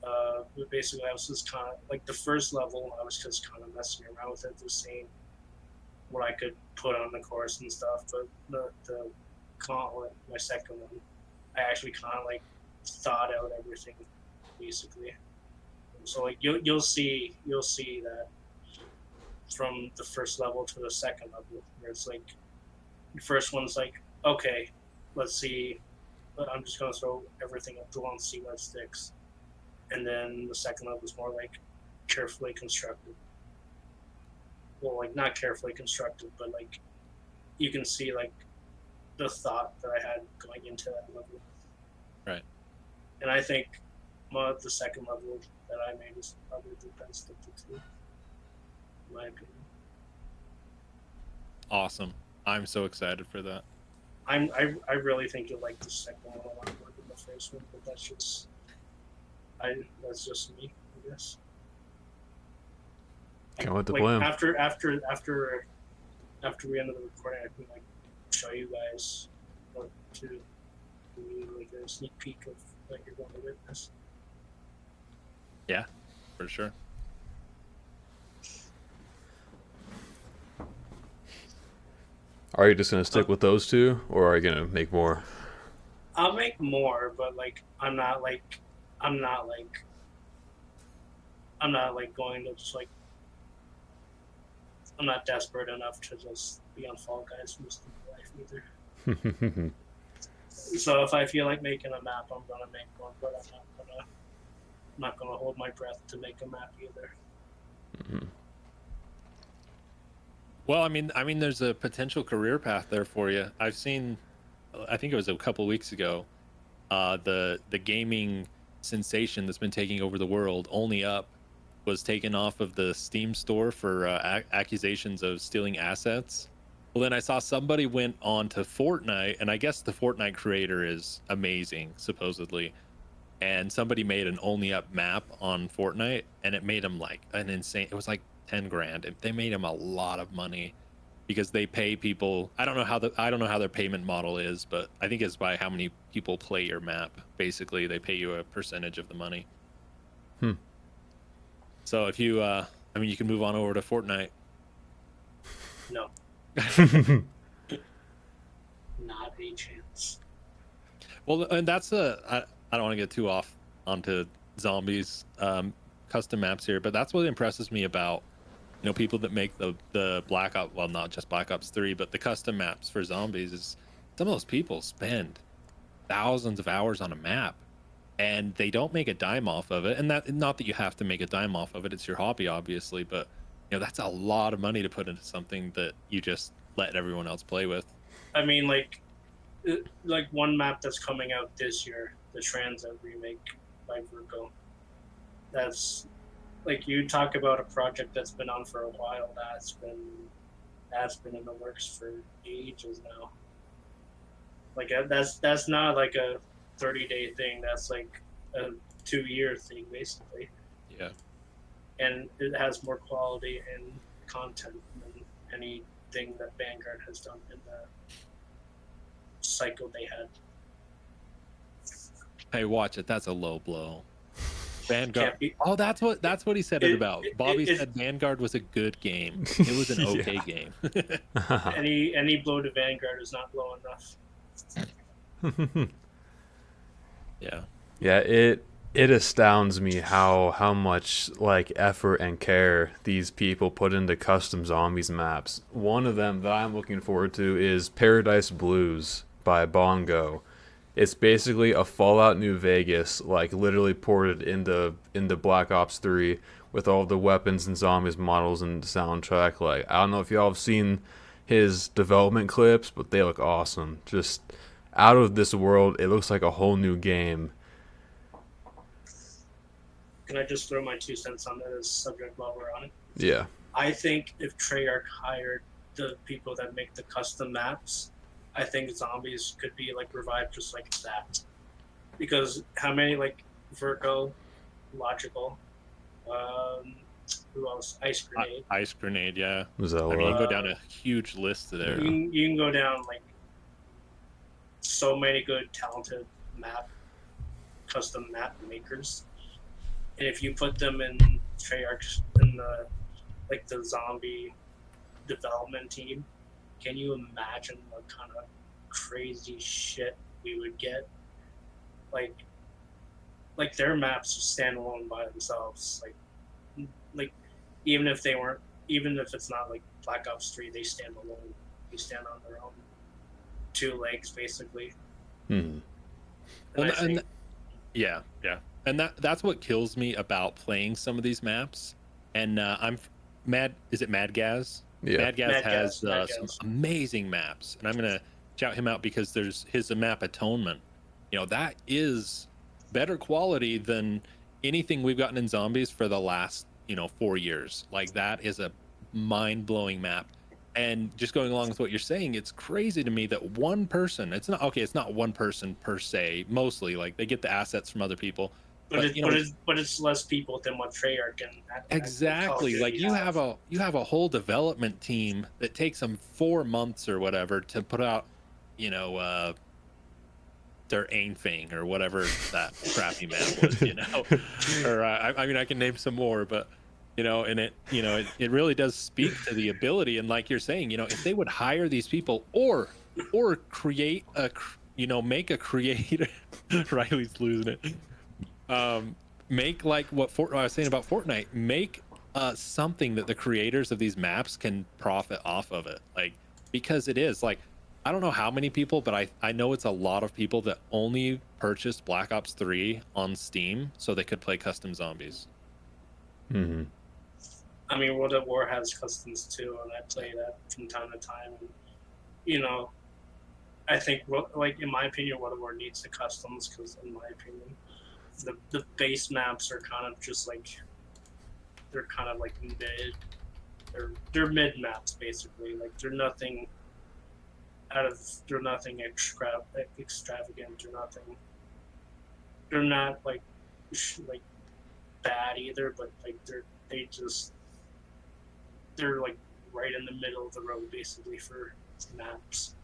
But basically, I was just kind of like the first level. I was just kind of messing around with it, just seeing what I could put on the course and stuff. But the Gauntlet, my second one, I actually kind of like thought out everything basically. So like you'll see that from the first level to the second level, where it's like the first one's like okay, let's see. I'm just gonna throw everything at the wall and see what sticks. And then the second level is more like carefully constructed. Well, like not carefully constructed, but like you can see like the thought that I had going into that level. Right. And I think the second level that I made is probably the best of the two, in my opinion. Awesome. I'm so excited for that. I really think you'll like the second one a lot more than the first one, but that's just me, I guess. Can't wait to Like play 'em. after we end the recording, I can like show you guys what to do, like a sneak peek of what you're going to witness. Yeah, for sure. Are you just gonna stick with those two, or are you gonna make more? I'll make more, but like I'm not like I'm not like going to just like I'm not desperate enough to just be on Fall Guys for most of my life either. So if I feel like making a map, I'm gonna make one, but I'm not gonna hold my breath to make a map either. Mhm. Well, I mean, there's a potential career path there for you. I've seen, I think it was a couple weeks ago, the gaming sensation that's been taking over the world, Only Up, was taken off of the Steam store for accusations of stealing assets. Well, then I saw somebody went on to Fortnite, and I guess the Fortnite creator is amazing, supposedly. And somebody made an Only Up map on Fortnite, and it made him like an insane. It was like 10 grand. They made him a lot of money because they pay people. I don't know how their payment model is, but I think it's by how many people play your map. Basically, they pay you a percentage of the money. Hmm. So if you, I mean, you can move on over to Fortnite. No, not a chance. Well, and that's I don't want to get too off onto zombies, custom maps here, but that's what impresses me about people that make the Black Ops, well, not just Black Ops 3, but the custom maps for zombies is some of those people spend thousands of hours on a map and they don't make a dime off of it. And that, not that you have to make a dime off of it, it's your hobby, obviously, but that's a lot of money to put into something that you just let everyone else play with. I mean, like one map that's coming out this year, the Transit remake by Virgo. That's like you talk about a project that's been on for a while. That's been in the works for ages now. Like that's not like a 30-day thing. That's like a 2-year thing basically, Yeah. and it has more quality and content than anything that Vanguard has done in the cycle they had. Hey, watch it. That's a low blow. Vanguard. Can't be, Oh, that's what he said it about. Bobby it- said Vanguard was a good game. It was an okay game. any blow to Vanguard is not low enough. Yeah. Yeah, it astounds me how much like effort and care these people put into custom zombies maps. One of them that I'm looking forward to is Paradise Blues by Bongo. It's basically a Fallout New Vegas, like literally ported into Black Ops 3 with all the weapons and zombies models and soundtrack. Like I don't know if y'all have seen his development clips, but they look awesome. Just out of this world. It looks like a whole new game. Can I just throw my 2 cents on this subject while we're on it? Yeah. I think if Treyarch hired the people that make the custom maps, I think zombies could be like revived just like that. Because how many like Virgo, Logical, who else? Ice Grenade. Ice Grenade, yeah. I mean, you Zelda. can go down a huge list there. You can go down like so many good, talented custom map makers, and if you put them in Treyarch in the zombie development team, can you imagine what kind of crazy shit we would get? Like their maps stand alone by themselves. Like even if they weren't, even if it's not like Black Ops 3, they stand alone. They stand on their own 2 legs basically. Hmm. And Well, I think, yeah, and that's what kills me about playing some of these maps. And I'm mad. Is it Mad Gaz? Yeah. Mad Gaz Mad has Gaz, Mad some Gaz. amazing maps, and I'm gonna shout him out because there's his map Atonement. That is better quality than anything we've gotten in zombies for the last 4 years. Like that is a mind-blowing map. And just going along with what you're saying, it's crazy to me that one person, it's not one person per se, mostly like they get the assets from other people, but but it's less people than what Treyarch and exactly, like you have a whole development team that takes them 4 months or whatever to put out their aim thing or whatever that crappy map was. Or I mean, I can name some more, but and it really does speak to the ability. And like you're saying, if they would hire these people or create make a creator. Riley's losing it. Make like what I was saying about Fortnite, make something that the creators of these maps can profit off of it, like, because it is like, I don't know how many people, but I know it's a lot of people that only purchased Black Ops 3 on Steam so they could play custom zombies. Hmm. I mean, World at War has customs too, and I play that from time to time. And you know, I think like in my opinion, World at War needs the customs because, in my opinion, the base maps are kind of just like they're kind of like mid. They're mid maps basically. Like they're nothing extravagant or nothing. They're not like bad either, but like they're like right in the middle of the road basically for maps.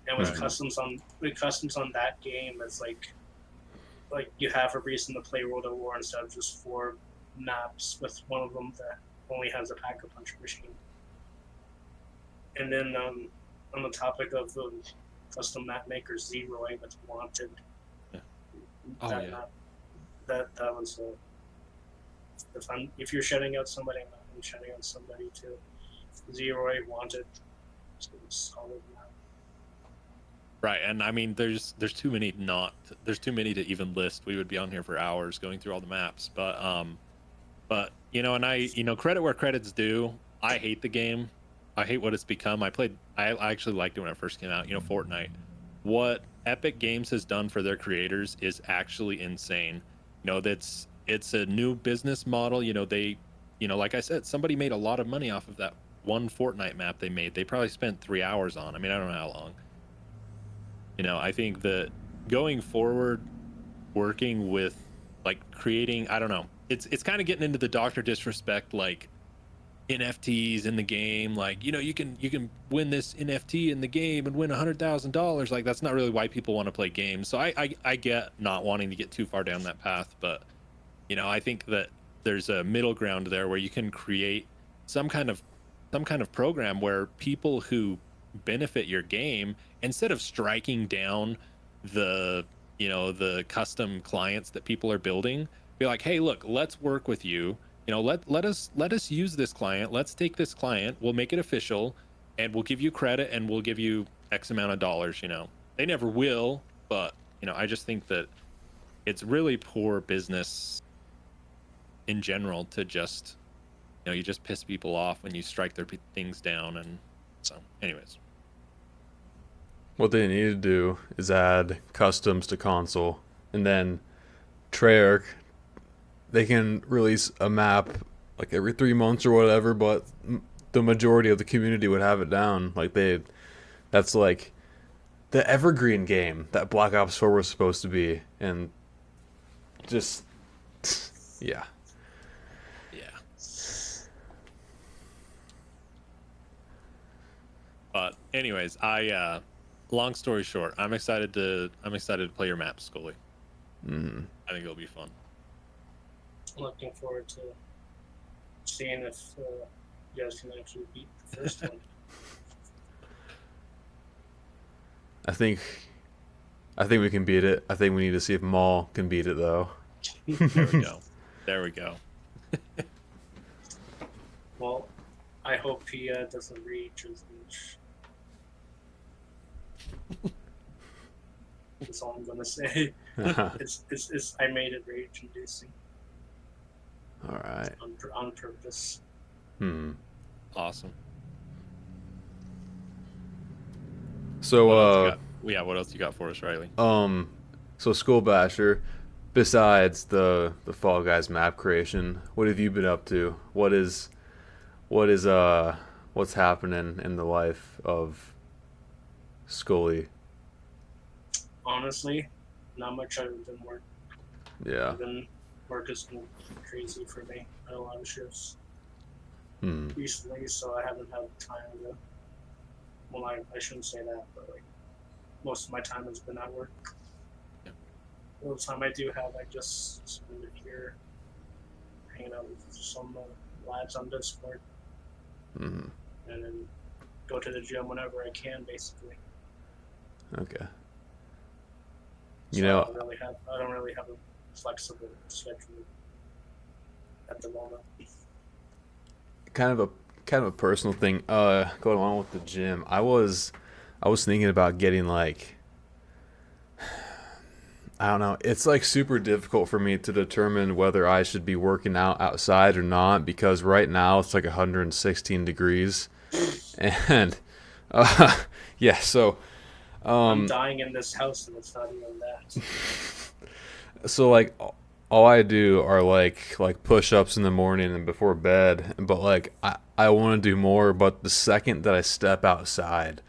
And with Right. customs on that game, it's like you have a reason to play World of War instead of just 4 maps with one of them that only has a pack-a-punch machine. And then on the topic of the custom map makers, Zeroing with Wanted, Yeah. Oh that yeah. map, that was if you're shutting out somebody, I'm shutting out somebody too. Zeroing Wanted, it's a solid map. Right, and I mean, there's too many there's too many to even list. We would be on here for hours going through all the maps, but and credit where credit's due. I hate the game. I hate what it's become. I actually liked it when it first came out. Fortnite. What Epic Games has done for their creators is actually insane. It's a new business model. Like I said, somebody made a lot of money off of that one Fortnite map they made. They probably spent 3 hours on. I mean, I don't know how long. I think that going forward, working with like creating, I don't know, it's kind of getting into the Doctor Disrespect, like NFTs in the game. Like, you can win this NFT in the game and win $100,000. Like, that's not really why people want to play games. So I get not wanting to get too far down that path, but I think that there's a middle ground there where you can create some kind of program where people who benefit your game, instead of striking down the custom clients that people are building, be like, hey, look, let's work with you. Let us use this client. Let's take this client, we'll make it official, and we'll give you credit, and we'll give you X amount of dollars. They never will, but I just think that it's really poor business in general to just you just piss people off when you strike their things down. And so anyways, What they need to do is add customs to console, and then Treyarch, they can release a map like every 3 months or whatever, but the majority of the community would have it down. That's like the evergreen game that Black Ops 4 was supposed to be, and just yeah. yeah. But anyways, long story short, I'm excited to play your map, Skully. Mm. I think it'll be fun. Looking forward to seeing if you guys can actually beat the first one. I think we can beat it. I think we need to see if Maul can beat it though. There we go. There we go. Well, I hope he doesn't reach as much. That's all I'm gonna say. It's I made it rage inducing All right. on purpose. Awesome. So What else you got? Yeah, what else you got for us, Riley? So Skull Basher, besides the Fall Guys map creation, what have you been up to? What's happening in the life of Skully? Honestly, not much other than work. Yeah. Even work has been crazy for me. I had a lot of shifts Hmm. recently, so I haven't had time to. Well, I shouldn't say that, but like most of my time has been at work. Yeah. The time I do have, I just spend it here, hanging out with some lads on Discord, Hmm. and then go to the gym whenever I can, basically. Okay. So I don't really have a flexible schedule at the moment. kind of a personal thing. Going along with the gym, I was thinking about getting like I don't know. It's like super difficult for me to determine whether I should be working out outside or not because right now it's like 116 degrees. And uh, yeah, so I'm um dying in this house, and it's not even that. so like all I do are like push-ups in the morning and before bed, but like I want to do more, but the second that I step outside,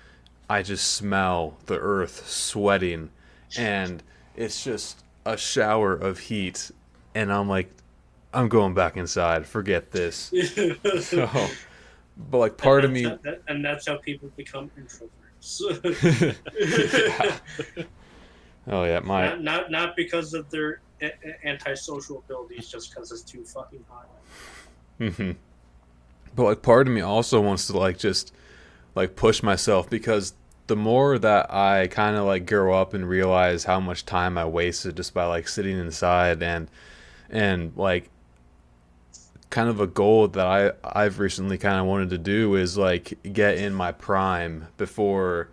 I just smell the earth sweating and it's just a shower of heat and I'm like I'm going back inside. Forget this. So, but like part of me And that's how people become introverts. yeah. Oh yeah, my Not because of their antisocial abilities, just because it's too fucking hot. mhm. But like part of me also wants to like just like push myself because the more that I kind of like grow up and realize how much time I wasted just by like sitting inside and like kind of a goal that I've recently kind of wanted to do is like get in my prime before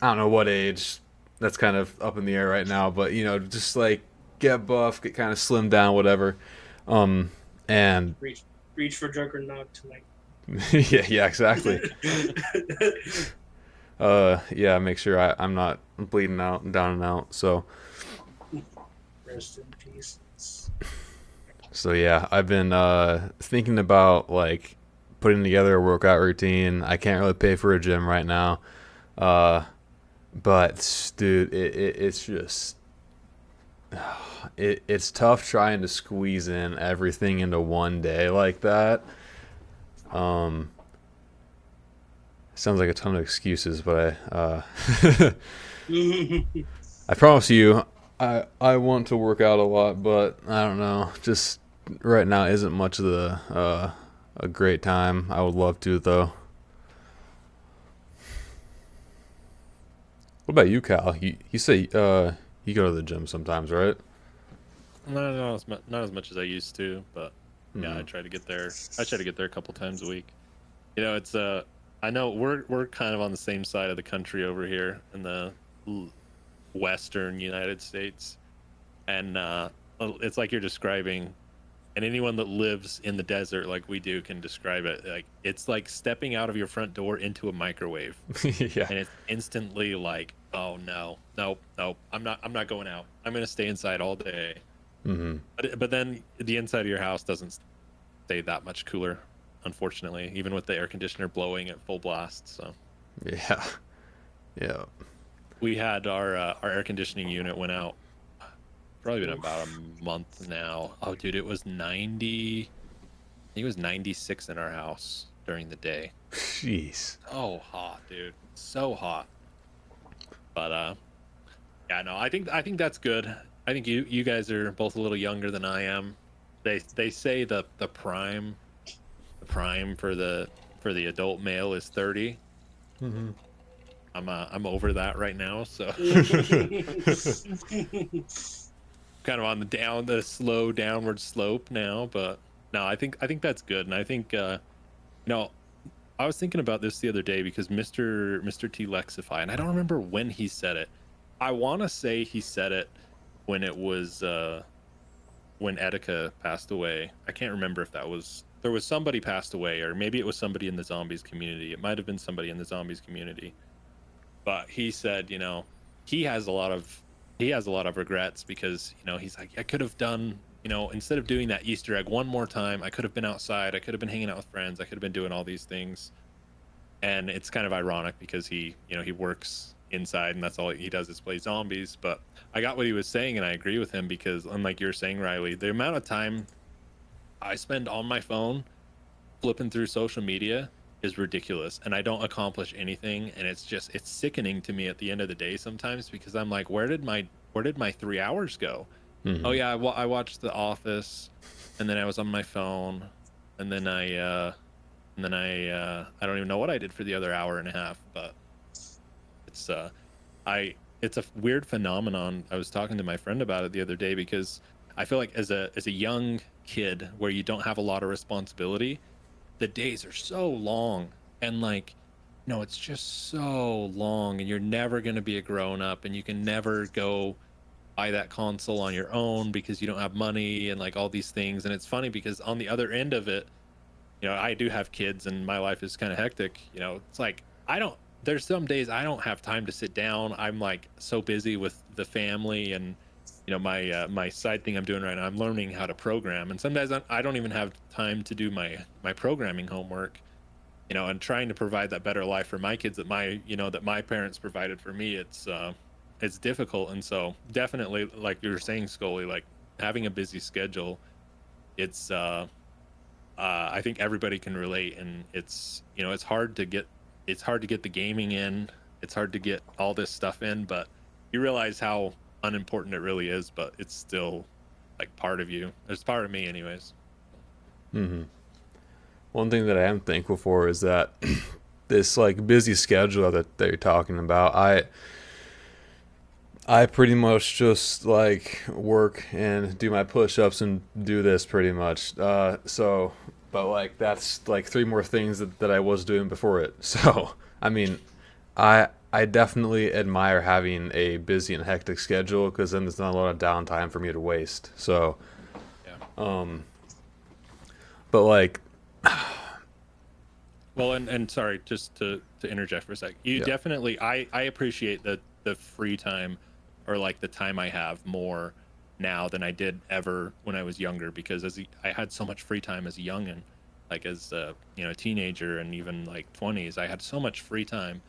I don't know what age. That's kind of up in the air right now, but you know, just like get buff, get kind of slim down, whatever. Um, and Reach, reach for Juggernaut tonight. yeah, yeah, exactly. Yeah, make sure I'm not bleeding out, down and out. Rest in peace. So yeah, I've been thinking about like putting together a workout routine. I can't really pay for a gym right now, uh, but dude, it's just it's tough trying to squeeze in everything into one day like that. Um, Sounds like a ton of excuses, but I promise you, I want to work out a lot, but I don't know. Just right now isn't much of the a great time. I would love to though. What about you, Cal? You say you go to the gym sometimes, right? Not as much as I used to, but yeah, Hmm. I try to get there. I try to get there a couple times a week. You know, it's I know we're kind of on the same side of the country over here in the western United States, and it's like you're describing, and anyone that lives in the desert like we do can describe it. Like it's like stepping out of your front door into a microwave, Yeah. and it's instantly like, oh no, nope, nope, I'm not going out. I'm gonna stay inside all day. Hmm. But then the inside of your house doesn't stay that much cooler, unfortunately, even with the air conditioner blowing at full blast. So Yeah. Yeah. we had our air conditioning unit went out probably been about Oof. a month now. Oh, dude, it was 90. I think it was 96 in our house during the day. Jeez. So hot, dude. So hot. But yeah, no, I think that's good. I think you guys are both a little younger than I am. They say the prime for the adult male is 30. Hmm. I'm over that right now, so kind of on the slow downward slope now. But no, I think that's good, and I think you know I was thinking about this the other day because Mr. T Lexify, and I don't remember when he said it. I want to say he said it when it was when Etika passed away. I can't remember if that was there was somebody passed away, or maybe it was somebody in the zombies community. It might have been somebody in the zombies community. But he said, he has a lot of he has a lot of regrets because, he's like, I could have done, instead of doing that Easter egg one more time, I could have been outside, I could have been hanging out with friends, I could have been doing all these things. And it's kind of ironic because he works inside and that's all he does is play zombies. But I got what he was saying and I agree with him because, unlike you're saying, Riley, the amount of time I spend on my phone flipping through social media is ridiculous, and I don't accomplish anything, and it's sickening to me at the end of the day sometimes because I'm like, where did my 3 hours go? Oh Hmm. yeah, I watched The Office, and then I was on my phone, and then I don't even know what I did for the other hour and a half. But it's I it's a weird phenomenon. I was talking to my friend about it the other day because I feel like as a young kid where you don't have a lot of responsibility, the days are so long, and like, no, it's just so long, and you're never going to be a grown up, and you can never go buy that console on your own because you don't have money and like all these things. And it's funny because on the other end of it, I do have kids and my life is kind of hectic. It's like there's some days I don't have time to sit down. I'm like so busy with the family and my side thing I'm doing right now. I'm learning how to program, and sometimes I don't even have time to do my programming homework. And trying to provide that better life for my kids that my parents provided for me. It's difficult, and so definitely, like you were saying, Scully, like having a busy schedule. It's I think everybody can relate, and it's hard to get the gaming in. It's hard to get all this stuff in, but you realize how unimportant it really is. But it's still like part of you. It's part of me, anyways. Hmm. One thing that I am thankful for is that this like busy schedule that you're talking about, I pretty much just like work and do my push-ups and do this pretty much. But like that's like three more things that I was doing before it. So I mean, I definitely admire having a busy and hectic schedule because then there's not a lot of downtime for me to waste. So, Yeah. um, but like, Well, and sorry, just to interject for a sec. You yeah, definitely, I appreciate the free time, or like the time I have more now than I did ever when I was younger, because I had so much free time as a youngin, like as a teenager and even like 20s. I had so much free time,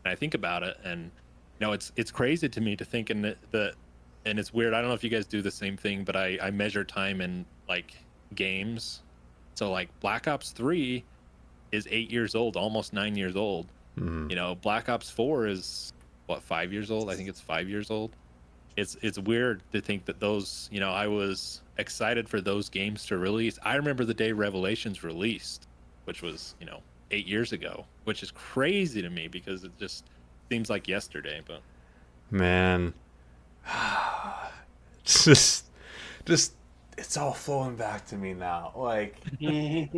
and I think about it, and it's crazy to me to think in the and it's weird. I don't know if you guys do the same thing, but I measure time in like games. So like Black Ops 3 is 8 years old, almost 9 years old. mm, Black Ops 4 is what, 5 years old? I think it's 5 years old. It's weird to think that those, I was excited for those games to release. I remember the day Revelations released, which was, 8 years ago, which is crazy to me because it just seems like yesterday. But man, it's just it's all flowing back to me now. Like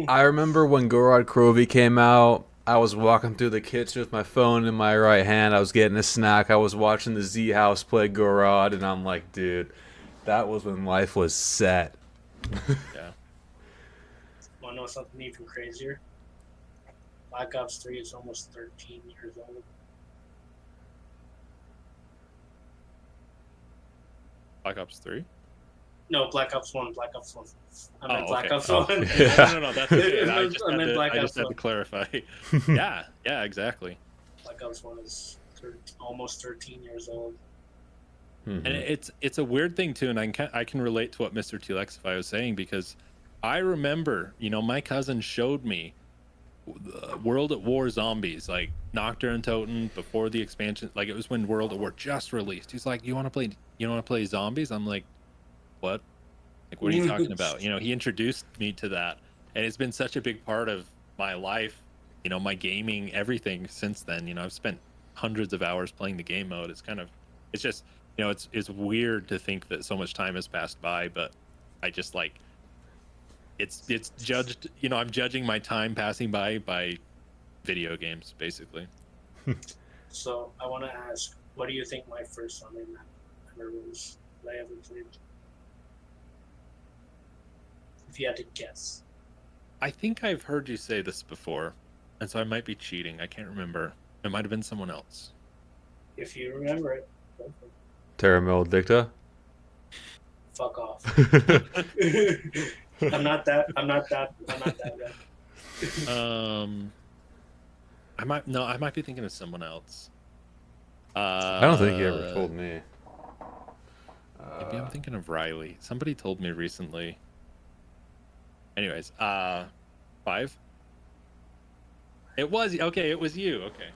I remember when Gorod Krovi came out. I was walking through the kitchen with my phone in my right hand. I was getting a snack. I was watching the Z House play Gorod, and I'm like, dude, that was when life was set. yeah. Want to know something even crazier? Black Ops 3 is almost 13 years old. Black Ops 3. No, Black Ops 1. Black Ops 1. I meant Oh, Black okay. Ops Oh 1. No, yeah. no, no, that's okay. I meant Black I Ops just had 1. to clarify. Yeah, exactly. Black Ops 1 is almost 13 years old. And Mhm. it's a weird thing too, and I can relate to what Mr. Tulexify was saying, because I remember, my cousin showed me World at War Zombies, like Nocturne Toten before the expansion. Like it was when World at War just released. He's like, You want to play zombies?" I'm like, "What? Like, what are you talking about?" He introduced me to that, and it's been such a big part of my life, my gaming, everything since then. I've spent hundreds of hours playing the game mode. It's just, it's weird to think that so much time has passed by, but I just like it's judged. I'm judging my time passing by video games, basically. So I want to ask, what do you think my first zombie map ever was that I ever played? If you had to guess. I think I've heard you say this before, and so I might be cheating. I can't remember. It might have been someone else. If you remember it, go for it. Terra Dicta. Fuck off. I'm not that bad. Um, I might be thinking of someone else. I don't think you ever Uh, told me. maybe I'm thinking of Riley. Somebody told me recently. Anyways, 5. It was okay. It was you. Okay.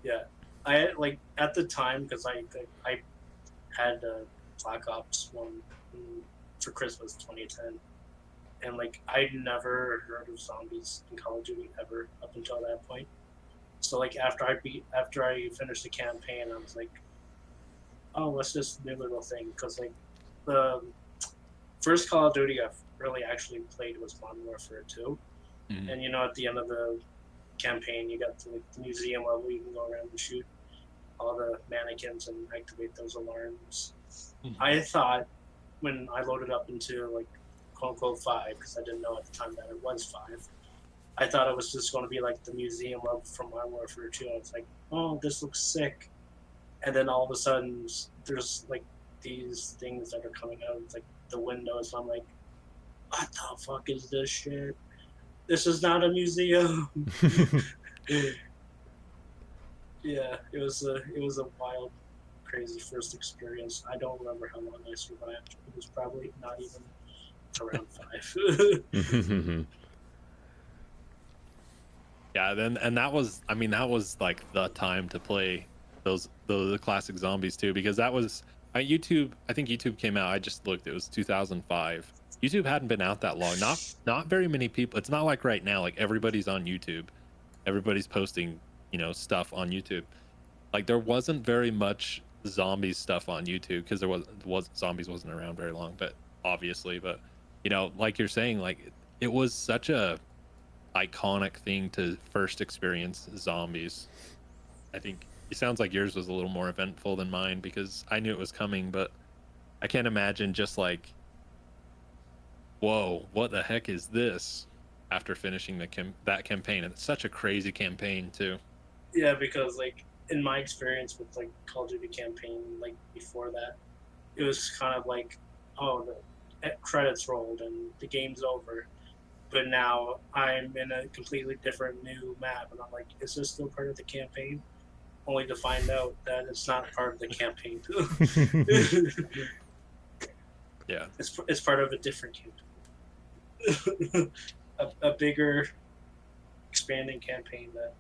Yeah, I like at the time because I had Black Ops 1 for Christmas 2010, and like I'd never heard of zombies in Call of Duty ever up until that point. So like after I finished the campaign, I was like, oh, let's just do a little thing, because like the first Call of Duty I've really actually played was Modern Warfare 2, Mhm. and at the end of the campaign you got to like the museum level, you can go around and shoot all the mannequins and activate those alarms. Mhm. I thought when I loaded up into like quote unquote 5, because I didn't know at the time that it was 5. I thought it was just going to be like the museum of from Modern Warfare 2. I was like, oh, this looks sick. And then all of a sudden, there's like these things that are coming out of like the windows. And I'm like, what the fuck is this shit? This is not a museum. Yeah, it was a wild, crazy first experience. I don't remember how long I survived. It was probably not even around 5. Yeah, then and that was, I mean, that was like the time to play those classic zombies too, because that was YouTube. I think YouTube came out. I just looked. It was 2005. YouTube hadn't been out that long. Not very many people. It's not like right now. Like everybody's on YouTube. Everybody's posting, stuff on YouTube. Like there wasn't very much zombie stuff on YouTube because there was zombies wasn't around very long, but obviously, but like you're saying, like it was such a iconic thing to first experience zombies. I think it sounds like yours was a little more eventful than mine because I knew it was coming, but I can't imagine just like, whoa, what the heck is this? After finishing that campaign, and it's such a crazy campaign too. Yeah, because like in my experience with like Call of Duty campaign, like before that, it was kind of like, oh, the credits rolled and the game's over. But now I'm in a completely different new map, and I'm like, is this still part of the campaign? Only to find out that it's not part of the campaign. Yeah, it's part of a different campaign, a bigger, expanding campaign that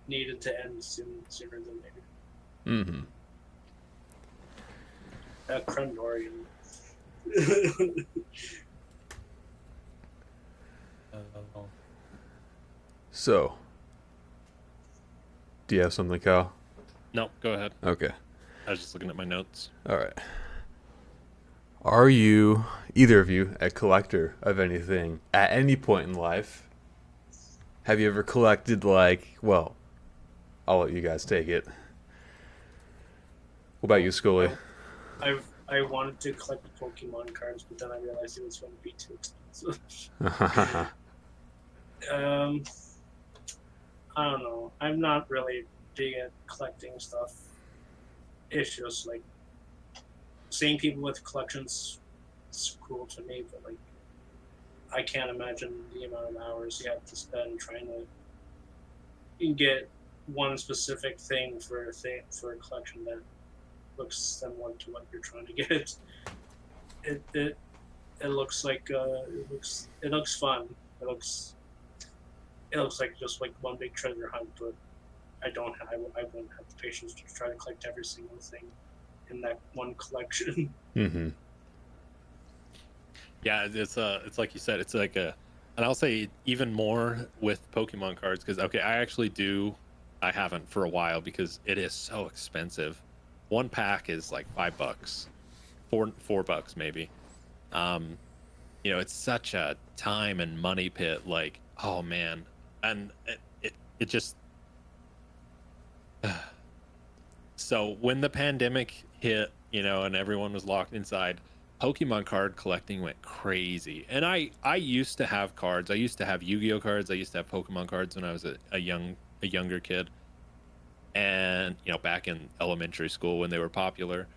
needed to end sooner than later. Mm-hmm. Krendorian. So, do you have something, Kyle? no, go ahead. Okay. I was just looking at my notes. All right. Are you, either of you, a collector of anything at any point in life? Have you ever collected, like, well, I'll let you guys take it. What about you, Skully? I wanted to collect Pokemon cards, but then I realized it was going to be too expensive. um, I don't know. I'm not really big at collecting stuff. It's just like seeing people with collections. It's cool to me, but like I can't imagine the amount of hours you have to spend trying to get one specific thing for a collection that looks similar to what you're trying to get. It looks like it looks fun. It looks like just like one big treasure hunt, but I wouldn't have the patience to try to collect every single thing in that one collection. Mm-hmm. Yeah, it's like you said, it's like and I'll say even more with Pokemon cards because okay, I haven't for a while because it is so expensive. One pack is like $5, $4 maybe. Um, it's such a time and money pit. Like, oh man, and it just so when the pandemic hit, and everyone was locked inside, Pokemon card collecting went crazy. And I used to have cards. I used to have Yu-Gi-Oh cards. I used to have Pokemon cards when I was a younger kid. And, back in elementary school when they were popular.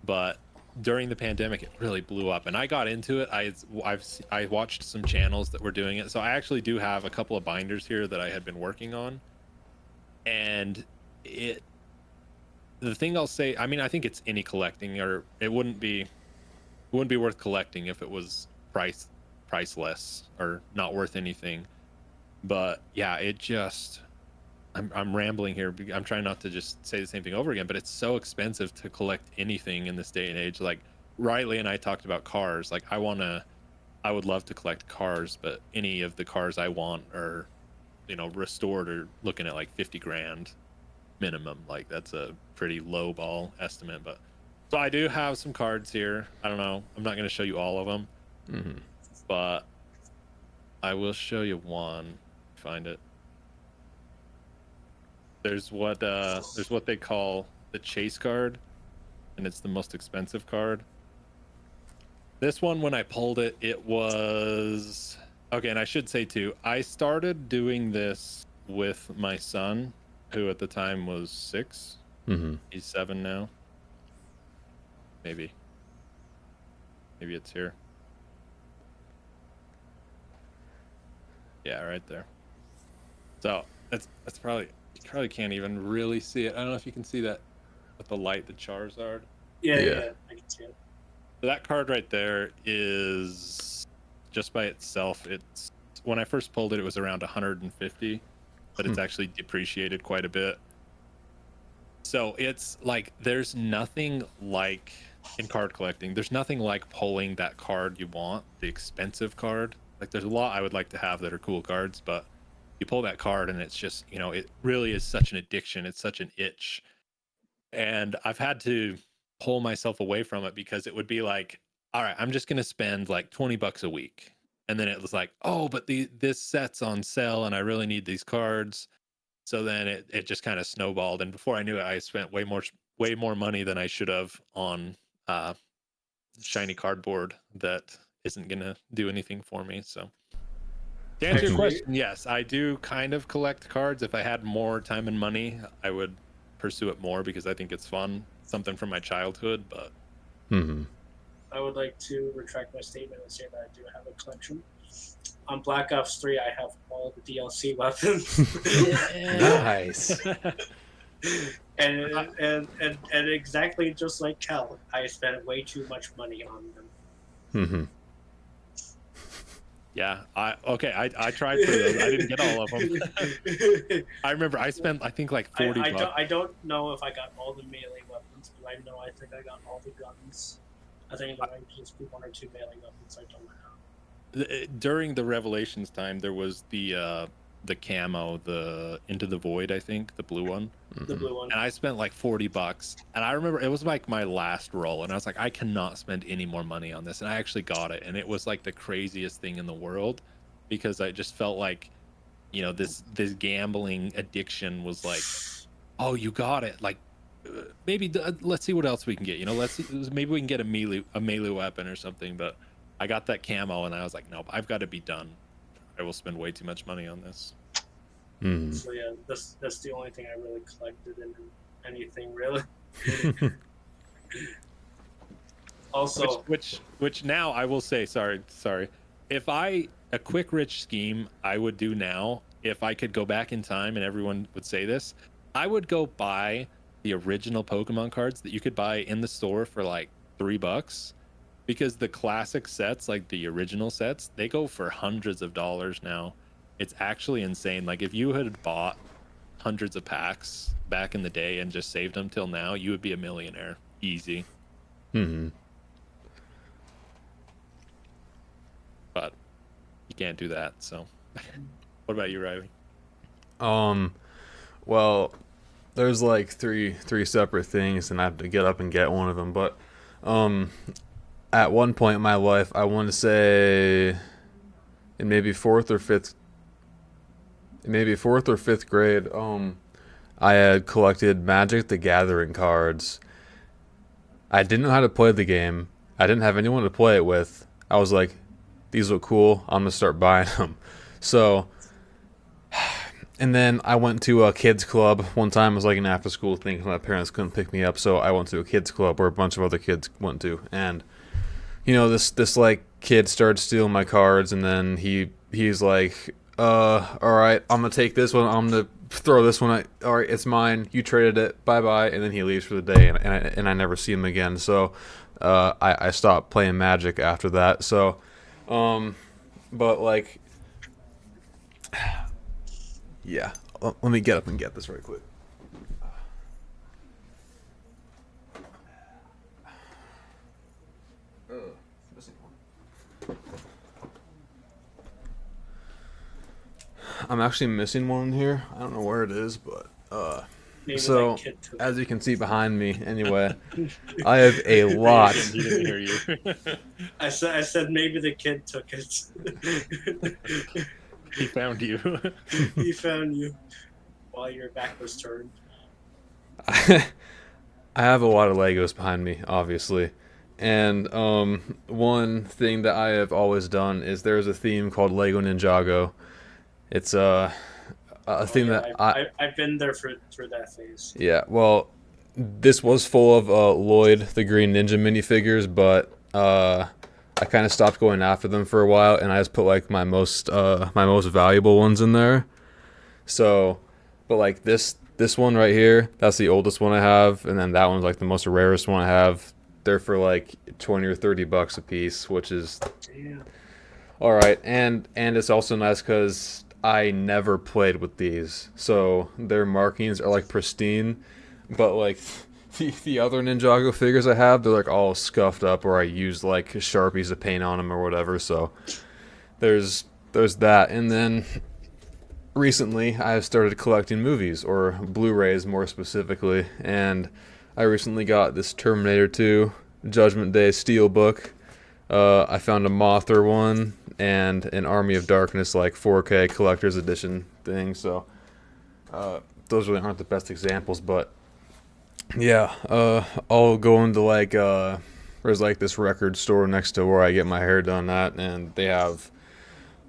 But during the pandemic it really blew up and I got into it. I watched some channels that were doing it. So I actually do have a couple of binders here that I had been working on. And it the thing I'll say, I mean, I think it's any collecting, or it wouldn't be worth collecting if it was priceless or not worth anything. But yeah, I'm rambling here. I'm trying not to just say the same thing over again, but it's so expensive to collect anything in this day and age. Like Riley and I talked about cars. Like I would love to collect cars, but any of the cars I want are, restored or looking at like 50 grand minimum. Like that's a pretty low ball estimate, but so I do have some cards here. I don't know. I'm not going to show you all of them, Mm-hmm. but I will show you one. Find it. There's what they call the chase card, and it's the most expensive card. This one, when I pulled it, it was okay. And I should say too, I started doing this with my son, who at the time was 6. Mm-hmm. He's 7 now. Maybe it's here. Yeah, right there. So that's probably, you probably can't even really see it. I don't know if you can see that with the light, the Charizard. Yeah, I can see it. So that card right there is just by itself. It's when I first pulled it, it was around 150, but it's actually depreciated quite a bit. So it's like there's nothing like in card collecting. There's nothing like pulling that card you want, the expensive card. Like there's a lot I would like to have that are cool cards, but you pull that card and it's just, it really is such an addiction. It's such an itch. And I've had to pull myself away from it because it would be like, all right, I'm just going to spend like $20 a week. And then it was like, oh, but this set's on sale and I really need these cards. So then it just kind of snowballed. And before I knew it, I spent way more money than I should have on shiny cardboard that isn't going to do anything for me. So to answer your question, yes, I do kind of collect cards. If I had more time and money, I would pursue it more because I think it's fun. Something from my childhood, but I would like to retract my statement and say that I do have a collection. On Black Ops 3, I have all the DLC weapons. Nice. and exactly just like Cal, I spent way too much money on them. Yeah, I tried for those. I didn't get all of them. I remember I spent, I think, like $40. I don't know if I got all the melee weapons, but I know I think I got all the guns. I think there might just be 1 or 2 melee weapons I don't have. During the Revelations time, there was the camo, the Into the Void, I think, the blue one. The blue one. And I spent like $40. And I remember it was like my last roll. And I was like, I cannot spend any more money on this. And I actually got it. And it was like the craziest thing in the world because I just felt like, this gambling addiction was like, oh, you got it. Like, maybe let's see what else we can get. Maybe we can get a melee weapon or something. But I got that camo and I was like, nope, I've got to be done. I will spend way too much money on this. So yeah, that's the only thing I really collected in anything really. Also, which now I will say, sorry. If a quick rich scheme I would do now, if I could go back in time and everyone would say this, I would go buy the original Pokemon cards that you could buy in the store for like $3. Because the classic sets, like the original sets, they go for hundreds of dollars now. It's actually insane. Like if you had bought hundreds of packs back in the day and just saved them till now, you would be a millionaire. Easy. But you can't do that. So what about you, Riley? Well, there's like three separate things and I have to get up and get one of them, but at one point in my life, I want to say in maybe fourth or fifth grade, I had collected Magic the Gathering cards. I didn't know how to play the game. I didn't have anyone to play it with. I was like, these look cool. I'm going to start buying them. So, and then I went to a kids club one time. It was like an after school thing because my parents couldn't pick me up. So I went to a kids club where a bunch of other kids went to. And this like kid started stealing my cards, and then he's like, all right, I'm gonna take this one, I'm gonna throw this one, all right, it's mine, you traded it, bye bye, and then he leaves for the day, and I never see him again. So I stopped playing Magic after that. So but like, yeah, let me get up and get this right quick. I'm actually missing one here. I don't know where it is, but so as you can see behind me, anyway, I have a lot. He didn't hear you. I said maybe the kid took it. He found you. He found you while your back was turned. I have a lot of Legos behind me, obviously. And one thing that I have always done is there's a theme called Lego Ninjago. It's a Oh theme yeah, that I I've been there for through that phase. yeah, well, this was full of Lloyd the Green Ninja minifigures, but I kind of stopped going after them for a while, and I just put like my most valuable ones in there. So, but like this one right here, that's the oldest one I have, and then that one's like the most rarest one I have. They're for like 20 or 30 bucks a piece, which is Damn. all right, and it's also nice because I never played with these, so their markings are like pristine, but like the other Ninjago figures I have, they're like all scuffed up, or I used like sharpies to paint on them or whatever. So there's there's that, and then recently I've started collecting movies or Blu-rays more specifically, and I recently got this Terminator 2 Judgment Day Steelbook. I found a Mothra one and an Army of Darkness like 4K collector's edition thing. So those really aren't the best examples, but yeah, I'll go into like there's like this record store next to where I get my hair done at, and they have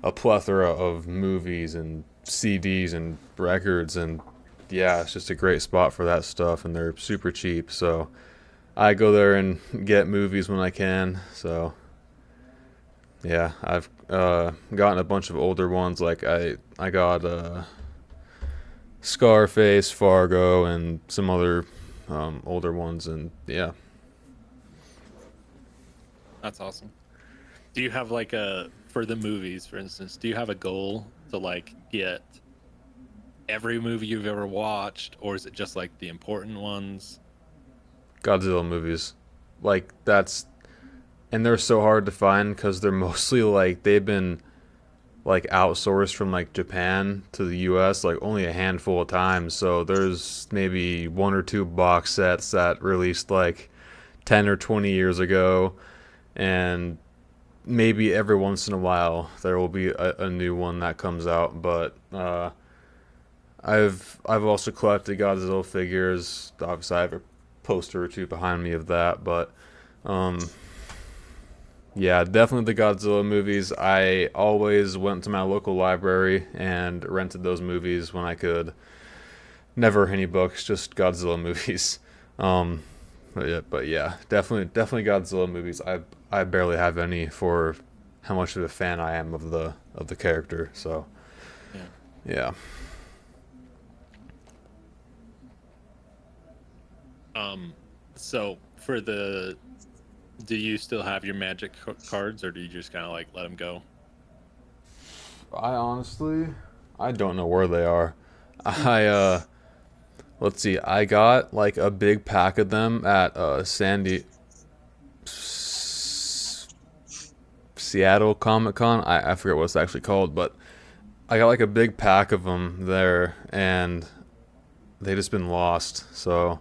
a plethora of movies and CDs and records, and yeah, it's just a great spot for that stuff, and they're super cheap. So I go there and get movies when I can. So yeah, I've gotten a bunch of older ones. Like I got Scarface, Fargo, and some other older ones, and yeah. That's awesome. Do you have like a for the movies, for instance? Do you have a goal to like get every movie you've ever watched, or is it just like the important ones? Godzilla movies, like that's and they're so hard to find because they're mostly like they've been like outsourced from like Japan to the US like only a handful of times. So there's maybe one or two box sets that released like 10 or 20 years ago, and maybe every once in a while there will be a new one that comes out. But I've also collected Godzilla figures. Obviously, I have a poster or two behind me of that, but um, yeah, definitely the Godzilla movies. I always went to my local library and rented those movies when I could. Never any books, just Godzilla movies. Um, but yeah, definitely Godzilla movies. I barely have any for how much of a fan I am of the character. So Yeah. yeah. So for the, do you still have your magic cards, or do you just kind of like let them go? I honestly, I don't know where they are. I let's see. I got like a big pack of them at Seattle Comic Con. I forget what it's actually called, but I got like a big pack of them there, and they just been lost. So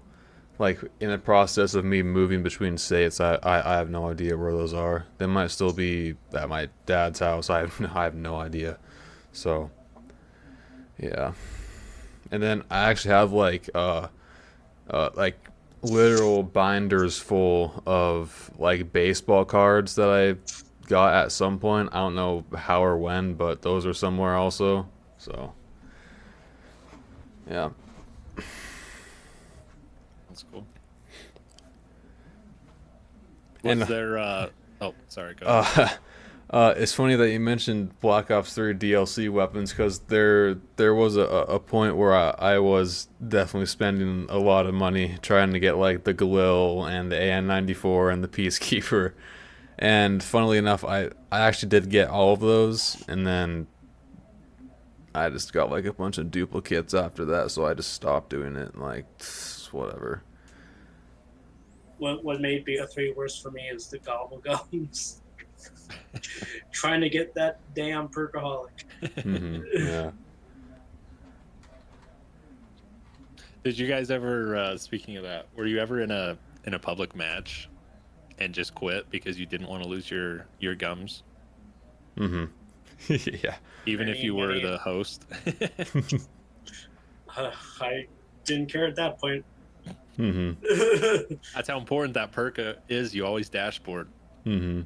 like in the process of me moving between states, I have no idea where those are. They might still be at my dad's house. I have no idea. So yeah. And then I actually have like literal binders full of like baseball cards that I got at some point. I don't know how or when, but those are somewhere also. So yeah. That's cool. And Was there? Oh, sorry. Go ahead. it's funny that you mentioned Black Ops 3 DLC weapons because there was a point where I was definitely spending a lot of money trying to get like the Galil and the AN-94 and the Peacekeeper, and funnily enough, I actually did get all of those, and then I just got like a bunch of duplicates after that, so I just stopped doing it. Like whatever. What made BO3 worse for me is the gobble gums. Trying to get that damn perkaholic. Yeah. Did you guys ever? Speaking of that, were you ever in a public match and just quit because you didn't want to lose your gums, Yeah. even if you were the host? I didn't care at that point. Mm-hmm. That's how important that perk is. You always dashboard. Mm-hmm.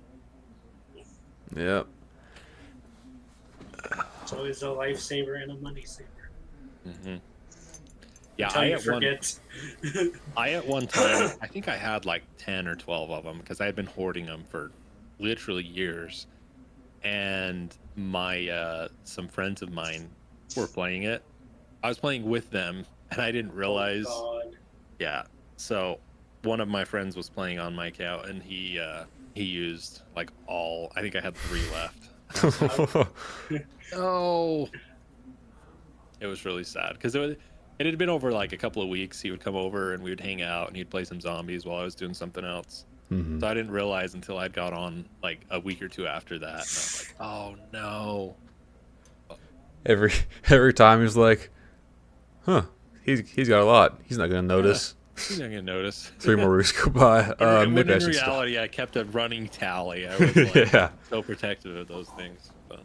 Yep. It's always a lifesaver and a money saver Hmm. Yeah, until you forget. I at one time, I think I had like 10 or 12 of them because I had been hoarding them for literally years. And my some friends of mine were playing it. I was playing with them and I didn't Oh realize. God. Yeah. So one of my friends was playing on my account and he used like all, I think I had 3 left. And I was like, "No." It was really sad because it had been over like a couple of weeks. He would come over and we would hang out and he'd play some zombies while I was doing something else. Mm-hmm. So I didn't realize until I'd got on like a week or two after that, and I was like, "Oh no!" Every every time he's like, huh, he's got a lot. He's not gonna Yeah, notice. he's not gonna notice. 3 more weeks go by. When Maybe I in should stop. reality, I kept a running tally. I was like Yeah. so protective of those things. But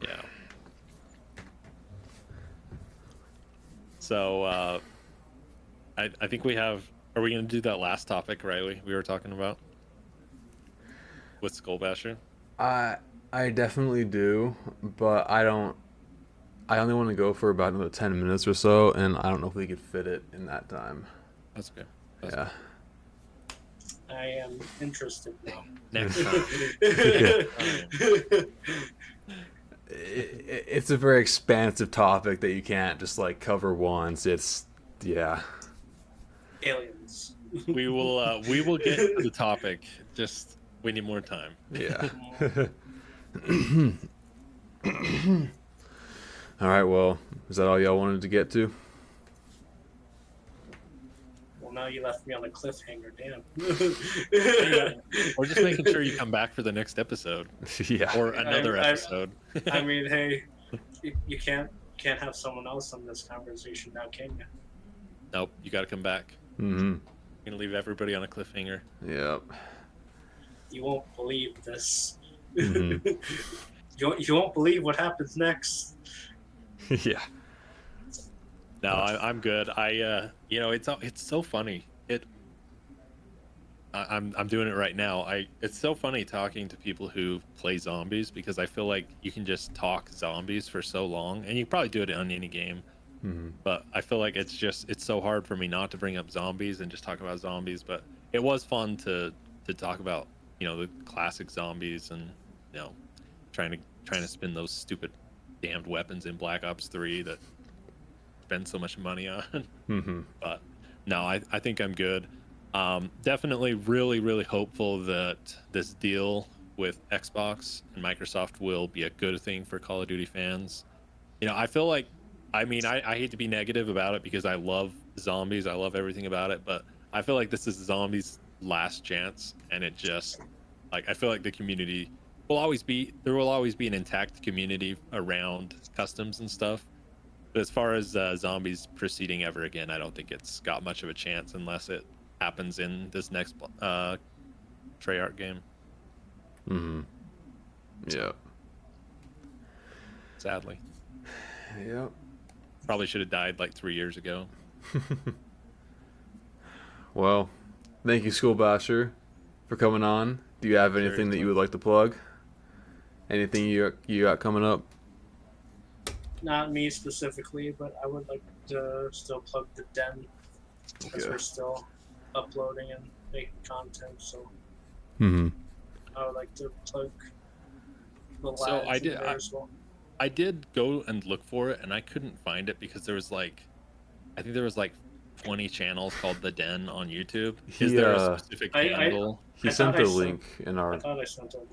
yeah. So I think we have. Are we gonna do that last topic, Riley? We were talking about with Skull Basher. I definitely do, but I don't. I only want to go for about another 10 minutes or so, and I don't know if we could fit it in that time. That's okay. That's Yeah. I am interested now. Next time. It's a very expansive topic that you can't just like cover once. It's yeah. Aliens. We will get to the topic. Just we need more time. Yeah. All right. Well, is that all y'all wanted to get to? Well, now you left me on a cliffhanger. Damn. Or just making sure you come back for the next episode Yeah. or another episode. I mean, hey, you can't have someone else on this conversation now, can you? Nope, you got to come back. Mm-hmm. You're gonna leave everybody on a cliffhanger. Yep. You won't believe this. Mm-hmm. You won't believe what happens next. Yeah. No, I'm good. It's so funny. I'm doing it right now. It's so funny talking to people who play zombies because I feel like you can just talk zombies for so long, and you can probably do it on any game. Mm-hmm. But I feel like it's so hard for me not to bring up zombies and just talk about zombies. But it was fun to talk about the classic zombies and trying to spin those stupid damned weapons in Black Ops 3 that spend so much money on. Mm-hmm. But no, I think I'm good. Definitely really, really hopeful that this deal with Xbox and Microsoft will be a good thing for Call of Duty fans. I feel like, I mean, I hate to be negative about it because I love zombies. I love everything about it, but I feel like this is zombies' last chance. And it just, like, I feel like the community there will always be an intact community around customs and stuff. But as far as zombies proceeding ever again, I don't think it's got much of a chance unless it happens in this next Treyarch game. Mm-hmm. Yep. Sadly, Yep. probably should have died like 3 years ago. Well, thank you, School Basher, for coming on. Do you have anything that you would like to plug? Anything you got coming up? Not me specifically, but I would like to still plug the Den because Okay. we're still uploading and making content. So Mm-hmm. I would like to plug the So lads in there as well. I did go and look for it and I couldn't find it because there was like, I think there was like 20 channels called The Den on YouTube. Is there a specific handle? He I sent thought I the sent- link in our. I thought I sent a link.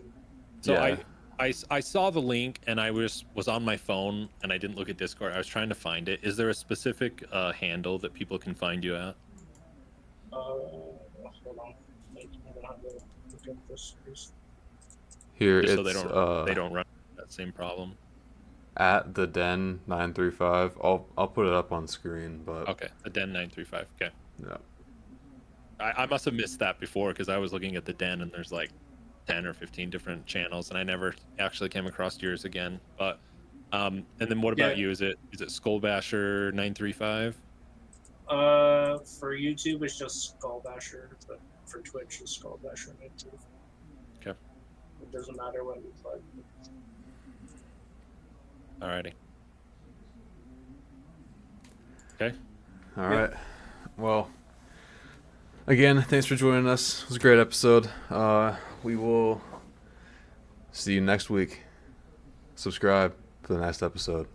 So Yeah. I saw the link and I was on my phone and I didn't look at Discord. I was trying to find it. Is there a specific handle that people can find you at? Hold on. I'm gonna have to look at this first. Here Just it's so they don't run that same problem. at the den 935. I'll put it up on screen, but Okay, the Den 935. Okay, yeah. I must have missed that before because I was looking at the Den and there's like 10 or 15 different channels and I never actually came across yours again. But and then what about Yeah. you? Is it Skullbasher 935? For YouTube, it's just Skull Basher, but for Twitch, it's Skull Basher 19. Okay. It doesn't matter when you play. Alrighty. Okay. All right. Well, again, thanks for joining us. It was a great episode. We will see you next week. Subscribe for the next episode.